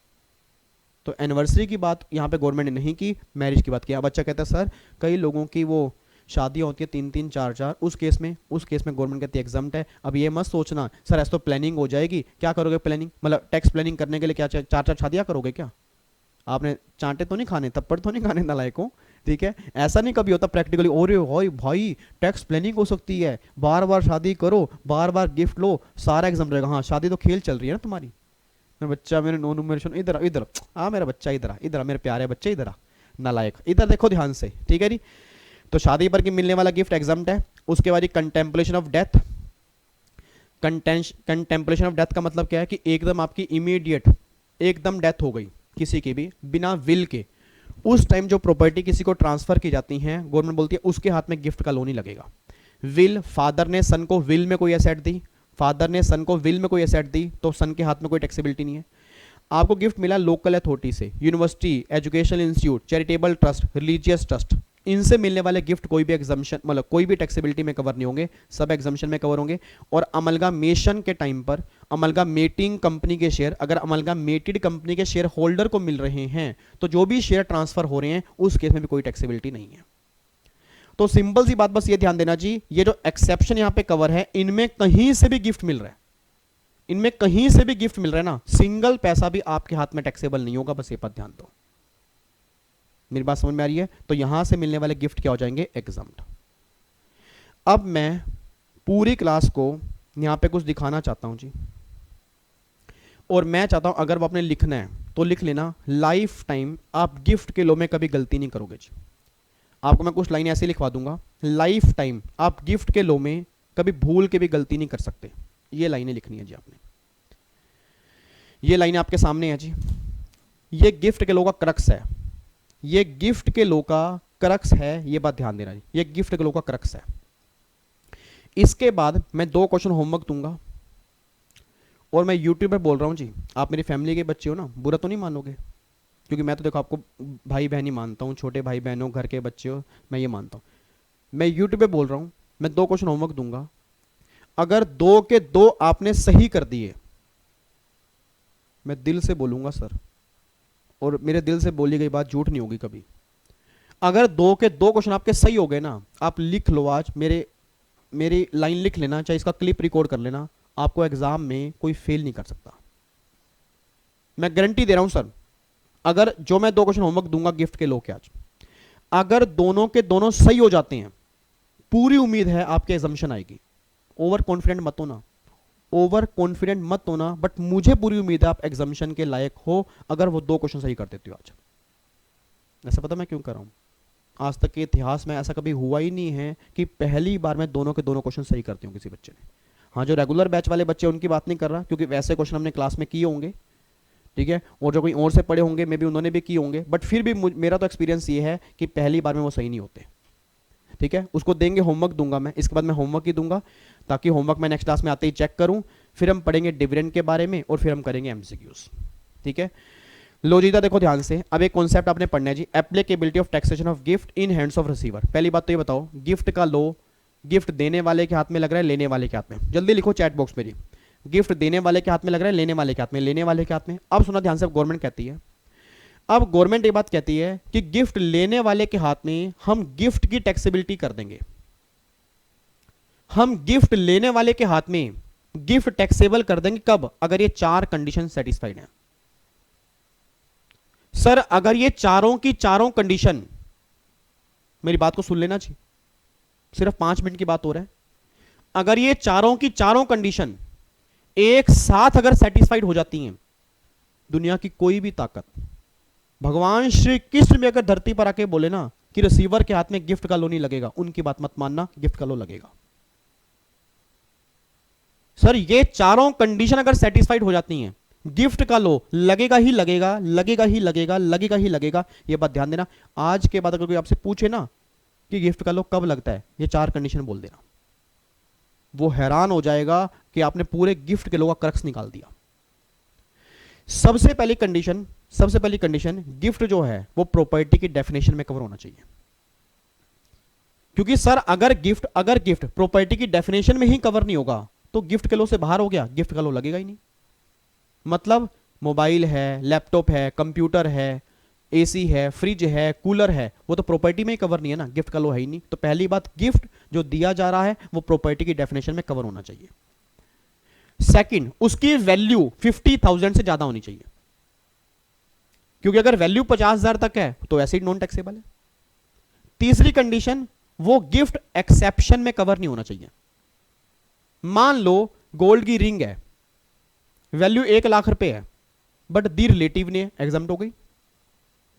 तो एनिवर्सरी की बात यहां पे गवर्नमेंट ने नहीं की, मैरिज की बात किया। बच्चा कहता है सर कई लोगों की वो शादियां होती है 3-3 4-4, उस केस में गवर्नमेंट कहती है एग्जाम्प्ट है। अब ये मत सोचना सर ऐसा तो प्लानिंग हो जाएगी, क्या करोगे प्लानिंग, मतलब टैक्स प्लानिंग करने के लिए क्या 4-4 शादियां करोगे क्या? आपने चांटे तो नहीं खाने, थप्पड़ तो नहीं खाने नालायक को, ठीक है? ऐसा नहीं कभी होता प्रैक्टिकली, ओरे भाई भाई टैक्स प्लानिंग हो सकती है, बार बार शादी करो, बार बार गिफ्ट लो, सारा एग्जाम रहेगा। हाँ शादी तो खेल चल रही है ना तुम्हारी, मेरा बच्चा, मेरे नो न्यूमरेशन, इधर इधर आ मेरा बच्चा, इधर आ, इधर आ मेरे प्यारे बच्चे, इधर आ नालायक, इधर देखो ध्यान से, ठीक है जी। तो शादी पर की मिलने वाला गिफ्ट एग्जाम्प्ट है। उसके बाद contemplation of death. Contemplation of death का मतलब क्या है कि एकदम आपकी इमीडिएट एकदम डेथ हो गई किसी की भी बिना विल के, उस टाइम जो प्रॉपर्टी किसी को ट्रांसफर की जाती है, गवर्नमेंट बोलती है उसके हाथ में गिफ्ट का लोन ही लगेगा। विल, फादर ने सन को विल में कोई एसेट दी, फादर ने सन को विल में कोई एसेट दी तो सन के हाथ में कोई टैक्सेबिलिटी नहीं है। आपको गिफ्ट मिला लोकल अथॉरिटी से, university, educational institute, charitable trust, religious trust, इनसे मिलने वाले गिफ्ट कोई भी एग्जम्पशन मतलब कोई भी टैक्सेबिलिटी में कवर नहीं होंगे, सब एग्जम्पशन में कवर होंगे। और अमलगामेशन के टाइम पर अमलगामेटिंग कंपनी के शेयर, अगर अमलगामेटेड कंपनी के शेयर होल्डर को मिल रहे हैं तो जो भी शेयर ट्रांसफर हो रहे हैं उस केस में भी कोई टैक्सेबिलिटी नहीं है। तो सिंपल सी बात बस ये ध्यान देना जी, ये जो एक्सेप्शन यहां पे कवर है इनमें कहीं से भी गिफ्ट मिल रहा है, इनमें कहीं से भी गिफ्ट मिल रहा है ना, सिंगल पैसा भी आपके हाथ में टैक्सेबल नहीं होगा, बस ये बात ध्यान दो। मेरी बात समझ में आ रही है? तो यहां से मिलने वाले गिफ्ट क्या हो जाएंगे? एग्जम्प्ट। अब मैं पूरी क्लास को यहां पे कुछ दिखाना चाहता हूं जी, और मैं चाहता हूं अगर वो आपने लिखना है तो लिख लेना, लाइफ टाइम आप गिफ्ट के लो में कभी गलती नहीं करोगे जी। आपको मैं कुछ लाइन ऐसे लिखवा दूंगा, लाइफ टाइम आप गिफ्ट के लो में कभी भूल के भी गलती नहीं कर सकते। ये लाइनें लिखनी है जी आपने, ये लाइनें आपके सामने है जी। ये गिफ्ट के लो का क्रक्स है, ये गिफ्ट के लो का क्रक्स है, ये बात ध्यान देना जी, ये गिफ्ट के लो का क्रक्स है। इसके बाद मैं 2 क्वेश्चन होमवर्क दूंगा, और मैं यूट्यूब पे बोल रहा हूं जी, आप मेरी फैमिली के बच्चे हो ना, बुरा तो नहीं मानोगे? क्योंकि मैं तो देखो आपको भाई बहन ही मानता हूं, छोटे भाई बहन हो, घर के बच्चे हो, मैं ये मानता हूं। मैं यूट्यूब पे बोल रहा हूं, मैं 2 क्वेश्चन होमवर्क दूंगा, अगर 2 के 2 आपने सही कर दिए, मैं दिल से बोलूंगा सर, और मेरे दिल से बोली गई बात झूठ नहीं होगी कभी। अगर 2 के 2 क्वेश्चन आपके सही हो गए ना, आप लिख लो आज, मेरी लाइन लिख लेना, चाहे इसका क्लिप रिकॉर्ड कर लेना, आपको एग्जाम में कोई फेल नहीं कर सकता, मैं गारंटी दे रहा हूं सर। अगर जो मैं 2 क्वेश्चन होमवर्क दूंगा गिफ्ट के लो के आज, अगर दोनों के दोनों सही हो जाते हैं, पूरी उम्मीद है आपके एजम्पशन आएगी। ओवर कॉन्फिडेंट मत होना, ओवर कॉन्फिडेंट मत होना, बट मुझे पूरी उम्मीद है आप एग्जामिशन के लायक हो अगर वो 2 क्वेश्चन सही कर देते हो आज। ऐसा पता मैं क्यों कर रहा हूं? आज तक के इतिहास में ऐसा कभी हुआ ही नहीं है कि पहली बार में दोनों के दोनों क्वेश्चन सही करते हो किसी बच्चे ने। हाँ, जो रेगुलर बैच वाले बच्चे उनकी बात नहीं कर रहा, क्योंकि वैसे क्वेश्चन हमने क्लास में किए होंगे, ठीक है, और जो कोई और से पढ़े होंगे मे भी उन्होंने भी किए होंगे, बट फिर भी मेरा तो एक्सपीरियंस ये है कि पहली बार में वो सही नहीं होते। ठीक है, उसको देंगे, होमवर्क दूंगा मैं, इसके बाद मैं होमवर्क ही दूंगा, ताकि होमवर्क मैं नेक्स्ट क्लास में आते ही चेक करूं, फिर हम पढ़ेंगे डिविडेंड के बारे में और फिर हम करेंगे एमसीक्यूज। ठीक है, लो जी, देखो ध्यान से, अब एक कॉन्सेप्ट आपने पढ़ना है जी, applicability of taxation of gift in hands of receiver. पहली बात तो ये बताओ, गिफ्ट का लो गिफ्ट देने वाले के हाथ में लग रहा है, लेने वाले के हाथ में? जल्दी लिखो चैट बॉक्स मेरी, गिफ्ट देने वाले के हाथ में लग रहा है, लेने वाले के हाथ में? लेने वाले के हाथ में। अब सुना ध्यान से, गवर्नमेंट कहती है, अब गवर्नमेंट ये बात कहती है कि गिफ्ट लेने वाले के हाथ में हम गिफ्ट की टैक्सेबिलिटी कर देंगे। हम गिफ्ट लेने वाले के हाथ में गिफ्ट टैक्सेबल कर देंगे कब? अगर ये 4 कंडीशन सेटिस्फाइड है। सर अगर ये चारों की चारों कंडीशन, मेरी बात को सुन लेना चाहिए, सिर्फ 5 मिनट की बात हो रहा है, अगर ये चारों की चारों कंडीशन एक साथ अगर सेटिस्फाइड हो जाती हैं, दुनिया की कोई भी ताकत, भगवान श्री कृष्ण भी अगर धरती पर आके बोले ना कि रिसीवर के हाथ में गिफ्ट का लो नहीं लगेगा, उनकी बात मत मानना, गिफ्ट का लो लगेगा। सर ये चारों कंडीशन अगर सेटिस्फाइड हो जाती हैं, गिफ्ट का लो लगेगा ही लगेगा, लगेगा ही लगेगा, लगेगा ही लगेगा। ये बात ध्यान देना। आज के बाद अगर कोई आपसे पूछे ना कि गिफ्ट का लो कब लगता है, ये 4 कंडीशन बोल देना, वो हैरान हो जाएगा कि आपने पूरे गिफ्ट के लो का क्रक्स निकाल दिया। सबसे पहली कंडीशन, गिफ्ट जो है वो प्रॉपर्टी की डेफिनेशन में कवर होना चाहिए। क्योंकि सर अगर गिफ्ट प्रॉपर्टी की डेफिनेशन में ही कवर नहीं होगा तो गिफ्ट के लो से बाहर हो गया, गिफ्ट का लो लगेगा ही नहीं। मतलब मोबाइल है, लैपटॉप है, कंप्यूटर है, एसी है, फ्रिज है, कूलर है, वो तो प्रॉपर्टी में ही कवर नहीं है ना, गिफ्ट का लो है ही नहीं। तो पहली बात, गिफ्ट जो दिया जा रहा है वो प्रॉपर्टी की डेफिनेशन में कवर होना चाहिए। सेकंड, उसकी वैल्यू 50,000 से ज्यादा होनी चाहिए, क्योंकि अगर वैल्यू 50,000 तक है तो ऐसे ही नॉन टैक्सेबल है। तीसरी कंडीशन, वो गिफ्ट एक्सेप्शन में कवर नहीं होना चाहिए। मान लो गोल्ड की रिंग है, वैल्यू 1 लाख रुपए है, बट दी रिलेटिव ने एग्जाम्प्ट हो गई।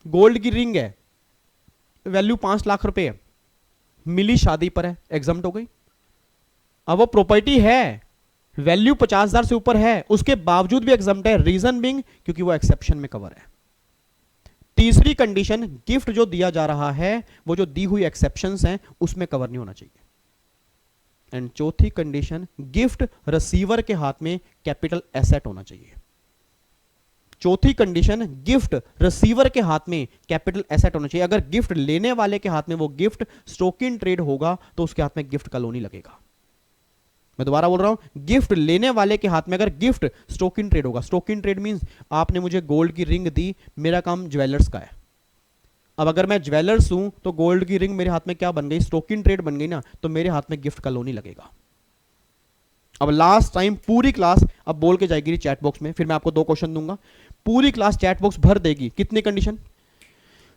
गोल्ड की रिंग है, वैल्यू 5 लाख रुपए है, मिली शादी पर है, एग्जाम्प्ट हो गई। अब वो प्रॉपर्टी है, वैल्यू 50,000 से ऊपर है, उसके बावजूद भी एग्जाम्प्ट है। रीजन बिंग क्योंकि वो एक्सेप्शन में कवर है। तीसरी कंडीशन, गिफ्ट जो दिया जा रहा है वो जो दी हुई एक्सेप्शंस हैं उसमें कवर नहीं होना चाहिए। एंड चौथी कंडीशन, गिफ्ट रिसीवर के हाथ में कैपिटल एसेट होना चाहिए। चौथी कंडीशन, गिफ्ट रिसीवर के हाथ में कैपिटल एसेट होना चाहिए। अगर गिफ्ट लेने वाले के हाथ में वो गिफ्ट स्टॉक इन ट्रेड होगा तो उसके हाथ में गिफ्ट का लोन ही लगेगा। मैं दोबारा बोल रहा हूं, गिफ्ट लेने वाले के हाथ में अगर गिफ्ट स्टॉक इन ट्रेड होगा, स्टॉक इन ट्रेड मींस आपने मुझे गोल्ड की रिंग दी, मेरा काम ज्वेलर्स का है। अब अगर मैं ज्वेलर्स हूं तो गोल्ड की रिंग मेरे हाथ में क्या बन गई, स्टॉक इन ट्रेड बन गई ना, तो मेरे हाथ में गिफ्ट का लोन ही लगेगा। अब लास्ट टाइम पूरी क्लास अब बोल के जाएगी चैट बॉक्स में, फिर मैं आपको 2 क्वेश्चन दूंगा, पूरी क्लास चैट बॉक्स भर देगी। कितनी कंडीशन,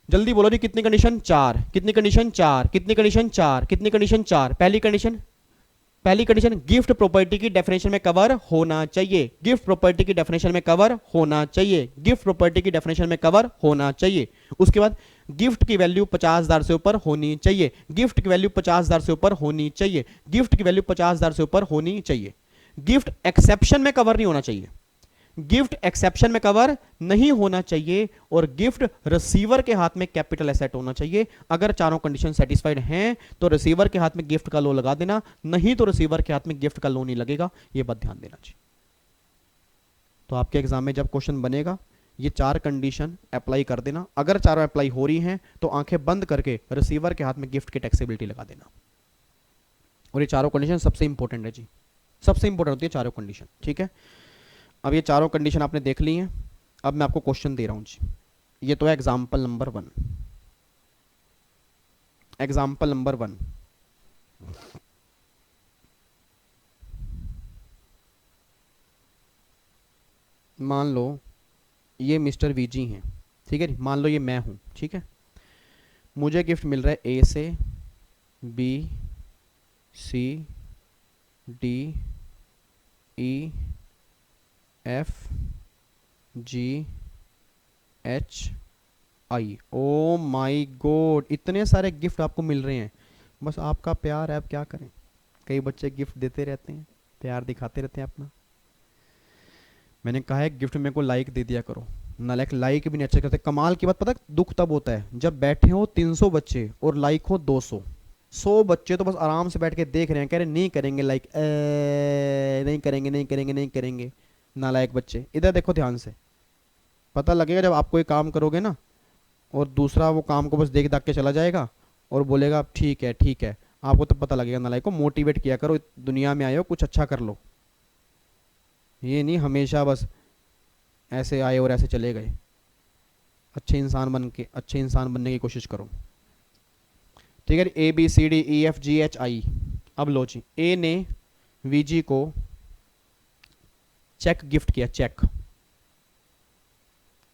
जल्दी बोलो जी, कितनी कंडीशन? 4। कितनी कंडीशन? 4। कितनी कंडीशन? 4। कितनी कंडीशन? 4। पहली कंडीशन, गिफ्ट प्रॉपर्टी की डेफिनेशन में कवर होना चाहिए। गिफ्ट प्रॉपर्टी की डेफिनेशन में कवर होना चाहिए। गिफ्ट प्रॉपर्टी की डेफिनेशन में कवर होना चाहिए। उसके बाद गिफ्ट की वैल्यू 50,000 से ऊपर होनी चाहिए। गिफ्ट की वैल्यू 50,000 से ऊपर होनी चाहिए। गिफ्ट की वैल्यू 50,000 से ऊपर होनी चाहिए। गिफ्ट एक्सेप्शन में कवर नहीं होना चाहिए। गिफ्ट एक्सेप्शन में कवर नहीं होना चाहिए। और गिफ्ट रिसीवर के हाथ में कैपिटल एसेट होना चाहिए। अगर चारों कंडीशन सेटिस्फाइड हैं तो रिसीवर के हाथ में गिफ्ट का लोन लगा देना, नहीं तो रिसीवर के हाथ में गिफ्ट का लोन नहीं लगेगा। यह बात ध्यान देना चाहिए। तो आपके एग्जाम में जब क्वेश्चन बनेगा ये 4 कंडीशन अप्लाई कर देना। अगर चारों अप्लाई हो रही हैं तो आंखें बंद करके रिसीवर के हाथ में गिफ्ट की टैक्सेबिलिटी लगा देना। और ये चारों कंडीशन सबसे इंपॉर्टेंट है जी, सबसे इंपॉर्टेंट होती है चारों कंडीशन। ठीक है, अब ये चारों कंडीशन आपने देख ली हैं। अब मैं आपको क्वेश्चन दे रहा हूं जी। ये तो है एग्जाम्पल नंबर 1। एग्जाम्पल नंबर 1, मान लो ये मिस्टर वीजी हैं, ठीक है, मान लो ये मैं हूं, ठीक है। मुझे गिफ्ट मिल रहा है ए से, B, C, D, E, F, G, H, आई। ओ माई गॉड, इतने सारे गिफ्ट आपको मिल रहे हैं। बस आपका प्यार है, आप क्या करें। कई बच्चे गिफ्ट देते रहते हैं, प्यार दिखाते रहते हैं अपना। मैंने कहा है गिफ्ट मेरे को लाइक दे दिया करो, नालायक लाइक भी नहीं अच्छे करते। कमाल की बात पता है, दुख तब होता है जब बैठे हो 300 बच्चे और लाइक हो 200। 100 बच्चे तो बस आराम से बैठ के देख रहे हैं, कह रहे नहीं करेंगे लाइक, नहीं करेंगे नहीं करेंगे नहीं करेंगे। नालायक बच्चे, इधर देखो ध्यान से, पता लगेगा जब आप कोई काम करोगे ना और दूसरा वो काम को बस देख दाख के चला जाएगा और बोलेगा ठीक है ठीक है, आपको तब पता लगेगा। नालायक को मोटिवेट किया करो, दुनिया में आए हो कुछ अच्छा कर लो। ये नहीं हमेशा बस ऐसे आए और ऐसे चले गए। अच्छे इंसान बनने की कोशिश करो। ठीक है, A B C D E F G H I. अब लो जी, ए ने वीजी को चेक गिफ्ट किया,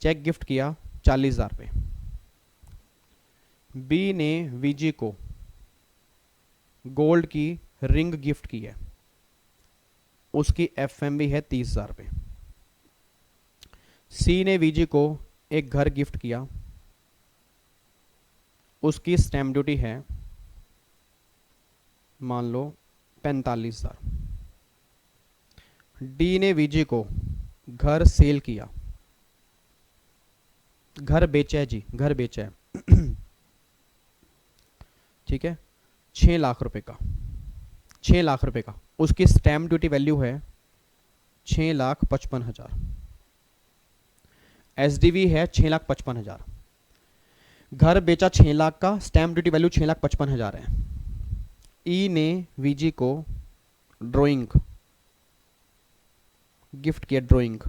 चेक गिफ्ट किया 40,000 रुपये। बी ने वीजी को गोल्ड की रिंग गिफ्ट की है, उसकी एफएमवी है 30,000 रुपये। सी ने वीजी को एक घर गिफ्ट किया, उसकी स्टैम्प ड्यूटी है मान लो 45,000। डी ने वीजी को घर सेल किया, घर बेचा है जी, घर बेचा है ठीक है, 6 लाख रुपए का, 6 लाख रुपए का। उसकी स्टैम्प ड्यूटी वैल्यू है 6,55,000। एसडीवी है 6,55,000। घर बेचा 6 लाख का, स्टैम्प ड्यूटी वैल्यू 6,55,000 है। ई ने वीजी को ड्राइंग गिफ्ट किया, ड्राइंग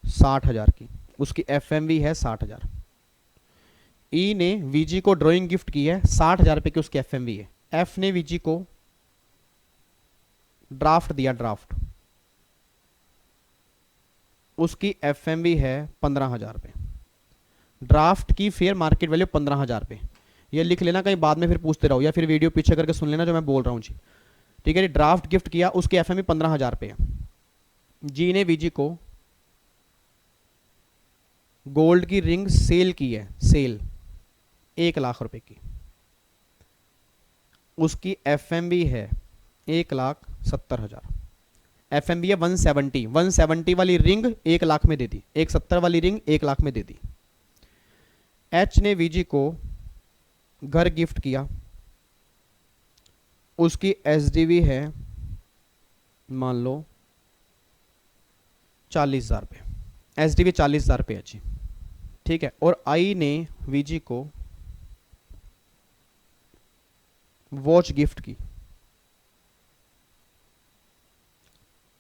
60,000 की, उसकी एफएमवी है 60,000। ई ने वीजी को ड्राइंग गिफ्ट की है 60,000 रुपए की, उसकी एफएमवी है। एफ ने वीजी को ड्राफ्ट दिया, ड्राफ्ट, उसकी एफएमवी है 15,000 रुपए। ड्राफ्ट की फेयर मार्केट वैल्यू 15,000 रुपए। ये लिख लेना, कहीं बाद में फिर पूछते रहो, या फिर वीडियो पीछे करके सुन लेना जो मैं बोल रहा हूँ जी। ठीक है, ड्राफ्ट गिफ्ट किया, उसकी एफएमवी 15,000 रुपए है। जी ने वीजी को गोल्ड की रिंग सेल की है, सेल 1 लाख रुपए की, उसकी FMV है 1,70,000। FMV है 170, 170 वाली रिंग 1 लाख में दे दी, 170 वाली रिंग 1 लाख में दे दी। H ने VG को घर गिफ्ट किया, उसकी SDV है मान लो 40,000 रुपये, SDV 40,000 रुपये अच्छी, ठीक है। और I ने VG को वॉच गिफ्ट की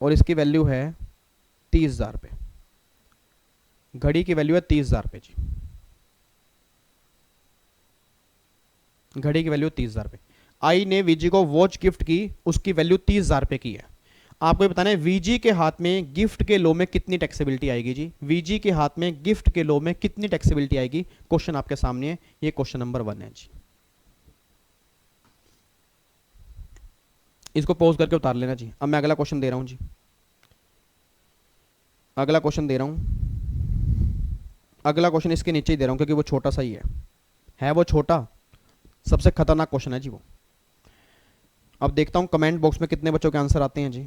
और इसकी वैल्यू है 30,000 रुपये, घड़ी की वैल्यू है 30,000 रुपये जी, घड़ी की वैल्यू 30,000 रुपये। आई ने वीजी को वॉच गिफ्ट की, उसकी वैल्यू 30,000 रुपये की है। आपको ये बताना है वीजी के हाथ में गिफ्ट के लो में कितनी टैक्सेबिलिटी आएगी जी, वीजी के हाथ में गिफ्ट के लो में कितनी टैक्सेबिलिटी आएगी, क्वेश्चन आपके सामने है, ये क्वेश्चन नंबर 1 है जी। इसको पॉज करके उतार लेना जी। अब मैं अगला क्वेश्चन दे रहा हूं जी, अगला क्वेश्चन दे रहा हूं, अगला क्वेश्चन इसके नीचे ही दे रहा हूं क्योंकि वो छोटा सा ही है वो छोटा, सबसे खतरनाक क्वेश्चन है जी वो। अब देखता हूं कमेंट बॉक्स में कितने बच्चों के आंसर आते हैं जी,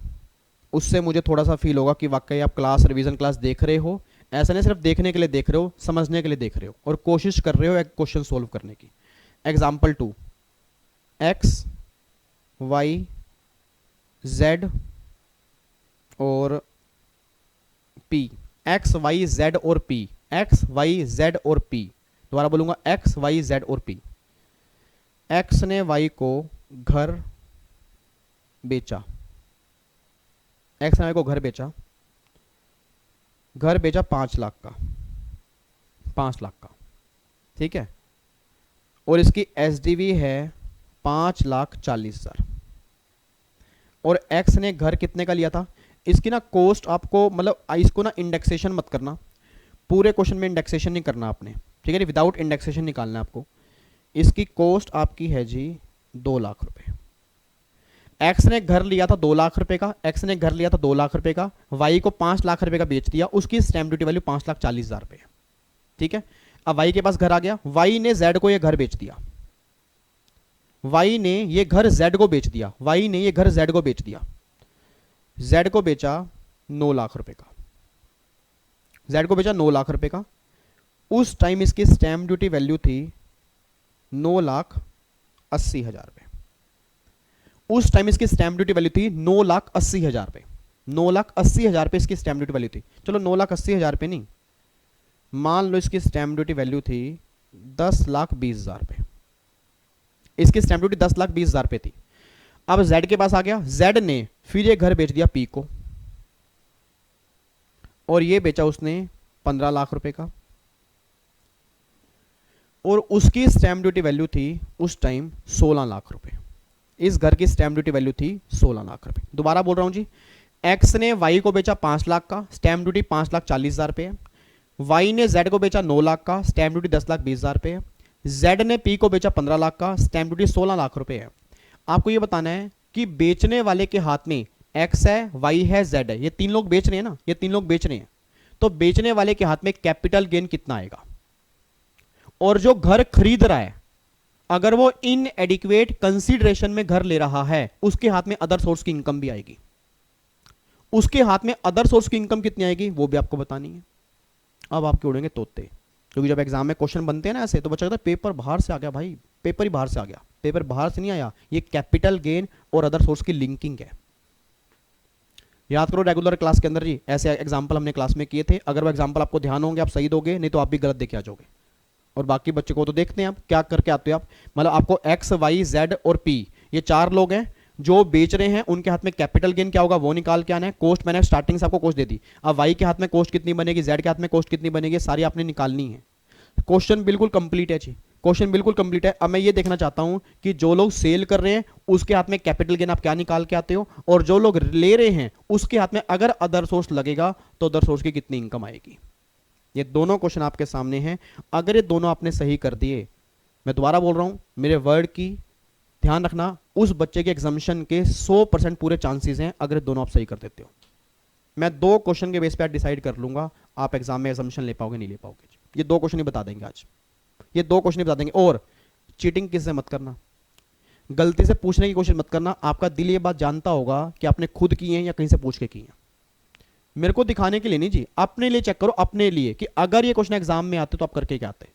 उससे मुझे थोड़ा सा फील होगा कि वाकई आप क्लास रिवीजन क्लास देख रहे हो, ऐसा नहीं सिर्फ देखने के लिए देख रहे हो, समझने के लिए देख रहे हो और कोशिश कर रहे हो एक क्वेश्चन सोल्व करने की। एग्जाम्पल 2, एक्स वाई जेड और पी, एक्स वाई जेड और पी, एक्स वाई जेड और पी, दोबारा बोलूंगा एक्स वाई जेड और पी। एक्स ने वाई को घर बेचा, एक्स ने वाई को घर बेचा, घर बेचा 5 लाख का, 5 लाख का, ठीक है। और इसकी SDV है 5,40,000 और एक्स ने घर कितने का लिया था। इसकी ना कोस्ट आपको मतलब इसको ना इंडेक्सेशन मत करना, पूरे क्वेश्चन में इंडेक्सेशन नहीं करना आपने, ठीक है, विदाउट इंडेक्सेशन निकालना है आपको। इसकी कोस्ट आपकी है जी 2 लाख रुपए। एक्स ने घर लिया था 2 लाख रुपए का, एक्स ने घर लिया था 2 लाख रुपए का, वाई को 5 लाख रुपए का बेच दिया, उसकी स्टैम्प ड्यूटी वैल्यू 5,40,000 रुपए है, ठीक है। अब वाई के पास घर आ गया, वाई ने जेड को ये घर बेच दिया, वाई ने ये घर जेड को बेच दिया, वाई ने ये घर जेड को बेच दिया, जेड को बेचा 9 लाख रुपए का, जेड को बेचा 9 लाख रुपए का। उस टाइम इसकी स्टैम्प ड्यूटी वैल्यू थी 9,80,000 रुपए, उस टाइम इसकी स्टैम्प ड्यूटी वैल्यू थी 9,80,000 रुपए, 9,80,000 रुपए इसकी स्टैम्प ड्यूटी वैल्यू थी। चलो 9,80,000 रुपए नहीं, मान लो इसकी स्टैम्प ड्यूटी वैल्यू थी 10,20,000 रुपए, इसकी स्टैम्प ड्यूटी 10,20,000 रुपए थी। अब जेड के पास आ गया, जेड ने फिर ये घर बेच दिया पी को और ये बेचा उसने 15 लाख रुपए का और उसकी स्टैम्प ड्यूटी वैल्यू थी उस टाइम 16 लाख रुपए, इस घर की स्टैम्प ड्यूटी वैल्यू थी 16 लाख रुपए। दोबारा बोल रहा हूं जी, एक्स ने वाई को बेचा 5 लाख का, स्टैम्प ड्यूटी 5,40,000 रुपए है। वाई ने जेड को बेचा 9 लाख का, स्टैम्प ड्यूटी 10,20,000 रुपए है। जेड ने पी को बेचा 15 लाख का, स्टैम्प ड्यूटी 16 लाख रुपए है। आपको यह बताना है कि बेचने वाले के हाथ में एक्स है, वाई है, जेड है, ये 3 लोग बेच रहे हैं ना, ये 3 लोग बेच रहे हैं, तो बेचने वाले के हाथ में कैपिटल गेन कितना आएगा। और जो घर खरीद रहा है अगर वो इन एडिक्वेट कंसीडरेशन में घर ले रहा है, उसके हाथ में अदर सोर्स की इनकम भी आएगी, उसके हाथ में अदर सोर्स की इनकम कितनी आएगी वो भी आपको बतानी है। अब आपके उड़ेंगे तोते, क्योंकि जब एग्जाम में क्वेश्चन बनते हैं ना ऐसे, तो बच्चा कहता है पेपर बाहर से आ गया, भाई पेपर ही बाहर से आ गया, पेपर बाहर से नहीं आया, ये कैपिटल गेन और अदर सोर्स की लिंकिंग है। याद करो रेगुलर क्लास के अंदर जी ऐसे एग्जाम्पल हमने क्लास में किए थे, अगर वो एग्जाम्पल आपको ध्यान होंगे आप सही दोगे, नहीं तो आप भी गलत देके आ जाओगे। और बाकी बच्चे को तो देखते हैं आप क्या करके आते हो आप, मतलब आपको एक्स वाई जेड और पी ये 4 लोग हैं जो बेच रहे हैं, उनके हाथ में कैपिटल गेन क्या होगा वो निकाल के आना है। कोस्ट मैंने स्टार्टिंग से आपको कोस्ट दे दी, अब वाई के हाथ में कोस्ट कितनी बनेगी, जेड के हाथ में कोस्ट कितनी बनेगी, सारी आपने निकालनी है। क्वेश्चन बिल्कुल कंप्लीट है जी, क्वेश्चन बिल्कुल कंप्लीट है। अब मैं ये देखना चाहता हूं कि जो लोग सेल कर रहे हैं उसके हाथ में कैपिटल गेन आप क्या निकाल के आते हो, और जो लोग ले रहे हैं उसके हाथ में अगर अदर सोर्स लगेगा तो अदर सोर्स की कितनी इनकम आएगी। ये दोनों क्वेश्चन आपके सामने हैं, अगर ये दोनों आपने सही कर दिए, मैं दोबारा बोल रहा हूं मेरे वर्ड की ध्यान रखना, उस बच्चे के एग्जामिनेशन के 100% पूरे चांसेस हैं अगर दोनों आप सही कर देते हो। मैं 2 क्वेश्चन के बेस पे डिसाइड कर लूंगा आप एग्जाम में असम्पशन ले पाओगे नहीं ले पाओगे। ये 2 क्वेश्चन ही बता देंगे आज, ये 2 क्वेश्चन ही बता देंगे। और चीटिंग किससे मत करना, गलती से पूछने की कोशिश मत करना। आपका दिल ये बात जानता होगा कि आपने खुद की है या कहीं से पूछ के की है। मेरे को दिखाने के लिए नहीं जी, अपने लिए चेक करो, अपने लिए कि अगर ये क्वेश्चन एग्जाम में आते तो आप करके क्या आते।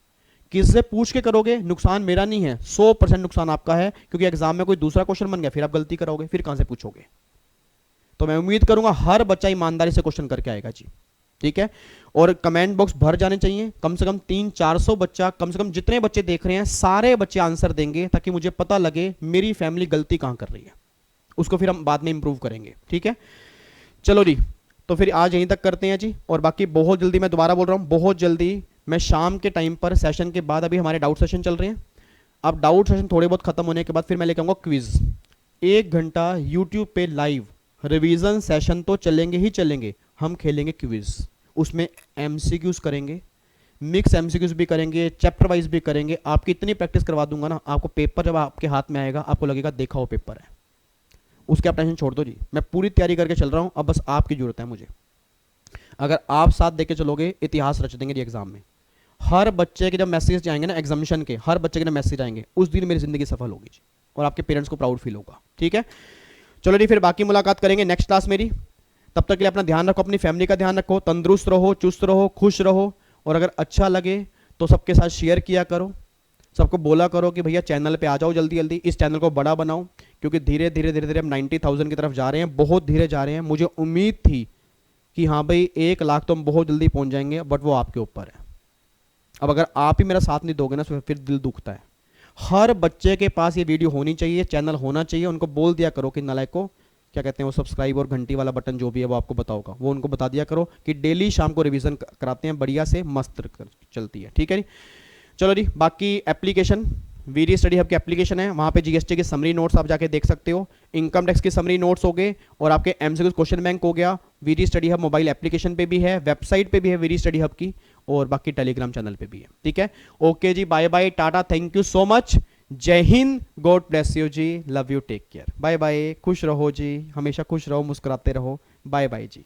किससे पूछ के करोगे, नुकसान मेरा नहीं है, 100% नुकसान आपका है, क्योंकि एग्जाम में कोई दूसरा क्वेश्चन बन गया फिर आप गलती करोगे, फिर कहां से पूछोगे। तो मैं उम्मीद करूंगा हर बच्चा ईमानदारी से क्वेश्चन करके आएगा जी, ठीक है। और कमेंट बॉक्स भर जाने चाहिए, कम से कम 300-400 बच्चा, कम से कम जितने बच्चे देख रहे हैं सारे बच्चे आंसर देंगे, ताकि मुझे पता लगे मेरी फैमिली गलती कहां कर रही है, उसको फिर हम बाद में इंप्रूव करेंगे, ठीक है। चलो जी, तो फिर आज यहीं तक करते हैं जी। और बाकी बहुत जल्दी, मैं दोबारा बोल रहा हूं, बहुत जल्दी मैं शाम के टाइम पर सेशन के बाद, अभी हमारे डाउट सेशन चल रहे हैं, अब डाउट सेशन थोड़े बहुत खत्म होने के बाद फिर मैं लेके आऊंगा क्विज। 1 घंटा यूट्यूब पे लाइव रिवीजन सेशन तो चलेंगे ही चलेंगे, हम खेलेंगे क्विज, उसमें एमसीक्यूज करेंगे, मिक्स एमसीक्यूज भी करेंगे, चैप्टर वाइज भी करेंगे। आपकी इतनी प्रैक्टिस करवा दूंगा ना, आपको पेपर जब आपके हाथ में आएगा आपको लगेगा देखा हो पेपर है। उसके आप टेंशन छोड़ दो जी, मैं पूरी तैयारी करके चल रहा हूं, अब बस आपकी जरूरत है मुझे। अगर आप साथ देके चलोगे इतिहास रच देंगे जी एग्जाम में। हर बच्चे के जब मैसेज आएंगे ना एग्जामिनेशन के, हर बच्चे के जब मैसेज आएंगे उस दिन मेरी जिंदगी सफल होगी जी, और आपके पेरेंट्स को प्राउड फील होगा, ठीक है। चलो जी, फिर बाकी मुलाकात करेंगे नेक्स्ट क्लास मेरी। तब तक के लिए अपना ध्यान रखो, अपनी फैमिली का ध्यान रखो, तंदुरुस्त रहो, चुस्त रहो, खुश रहो। और अगर अच्छा लगे तो सबके साथ शेयर किया करो, सबको बोला करो कि भैया चैनल पे आ जाओ जल्दी जल्दी, इस चैनल को बड़ा बनाओ, क्योंकि धीरे धीरे धीरे धीरे हम 90,000 की तरफ जा रहे हैं, बहुत धीरे जा रहे हैं। मुझे उम्मीद थी कि हाँ भाई 1 लाख तो हम बहुत जल्दी पहुंच जाएंगे, बट वो आपके ऊपर है। अब अगर आप ही मेरा साथ नहीं दोगे ना तो फिर दिल दुखता है। हर बच्चे के पास ये वीडियो होनी चाहिए, चैनल होना चाहिए। उनको बोल दिया करो कि नालायक को क्या कहते हैं वो सब्सक्राइब और घंटी वाला बटन जो भी है वो आपको बताओगा, वो उनको बता दिया करो कि डेली शाम को रिवीजन कराते हैं, बढ़िया से मस्त चलती है, ठीक है जी। चलो जी, बाकी एप्लीकेशन वीरी स्टडी हब की एप्लीकेशन है, वहाँ पे जीएसटी के समरी नोट्स आप जाके देख सकते हो, इनकम टैक्स के समरी नोट्स हो गए, और आपके एमसीक्यू क्वेश्चन बैंक हो गया। Veeri study hub mobile application पे भी है, वेबसाइट पे भी है वीरी स्टडी हब की, और बाकी टेलीग्राम चैनल पे भी है, ठीक है। ओके जी, bye bye, tata, thank you so much, जय हिंद, गॉड ब्लेस यू जी, love you, take care, bye bye, खुश रहो जी, हमेशा खुश रहो, मुस्कुराते रहो, बाय बाय जी।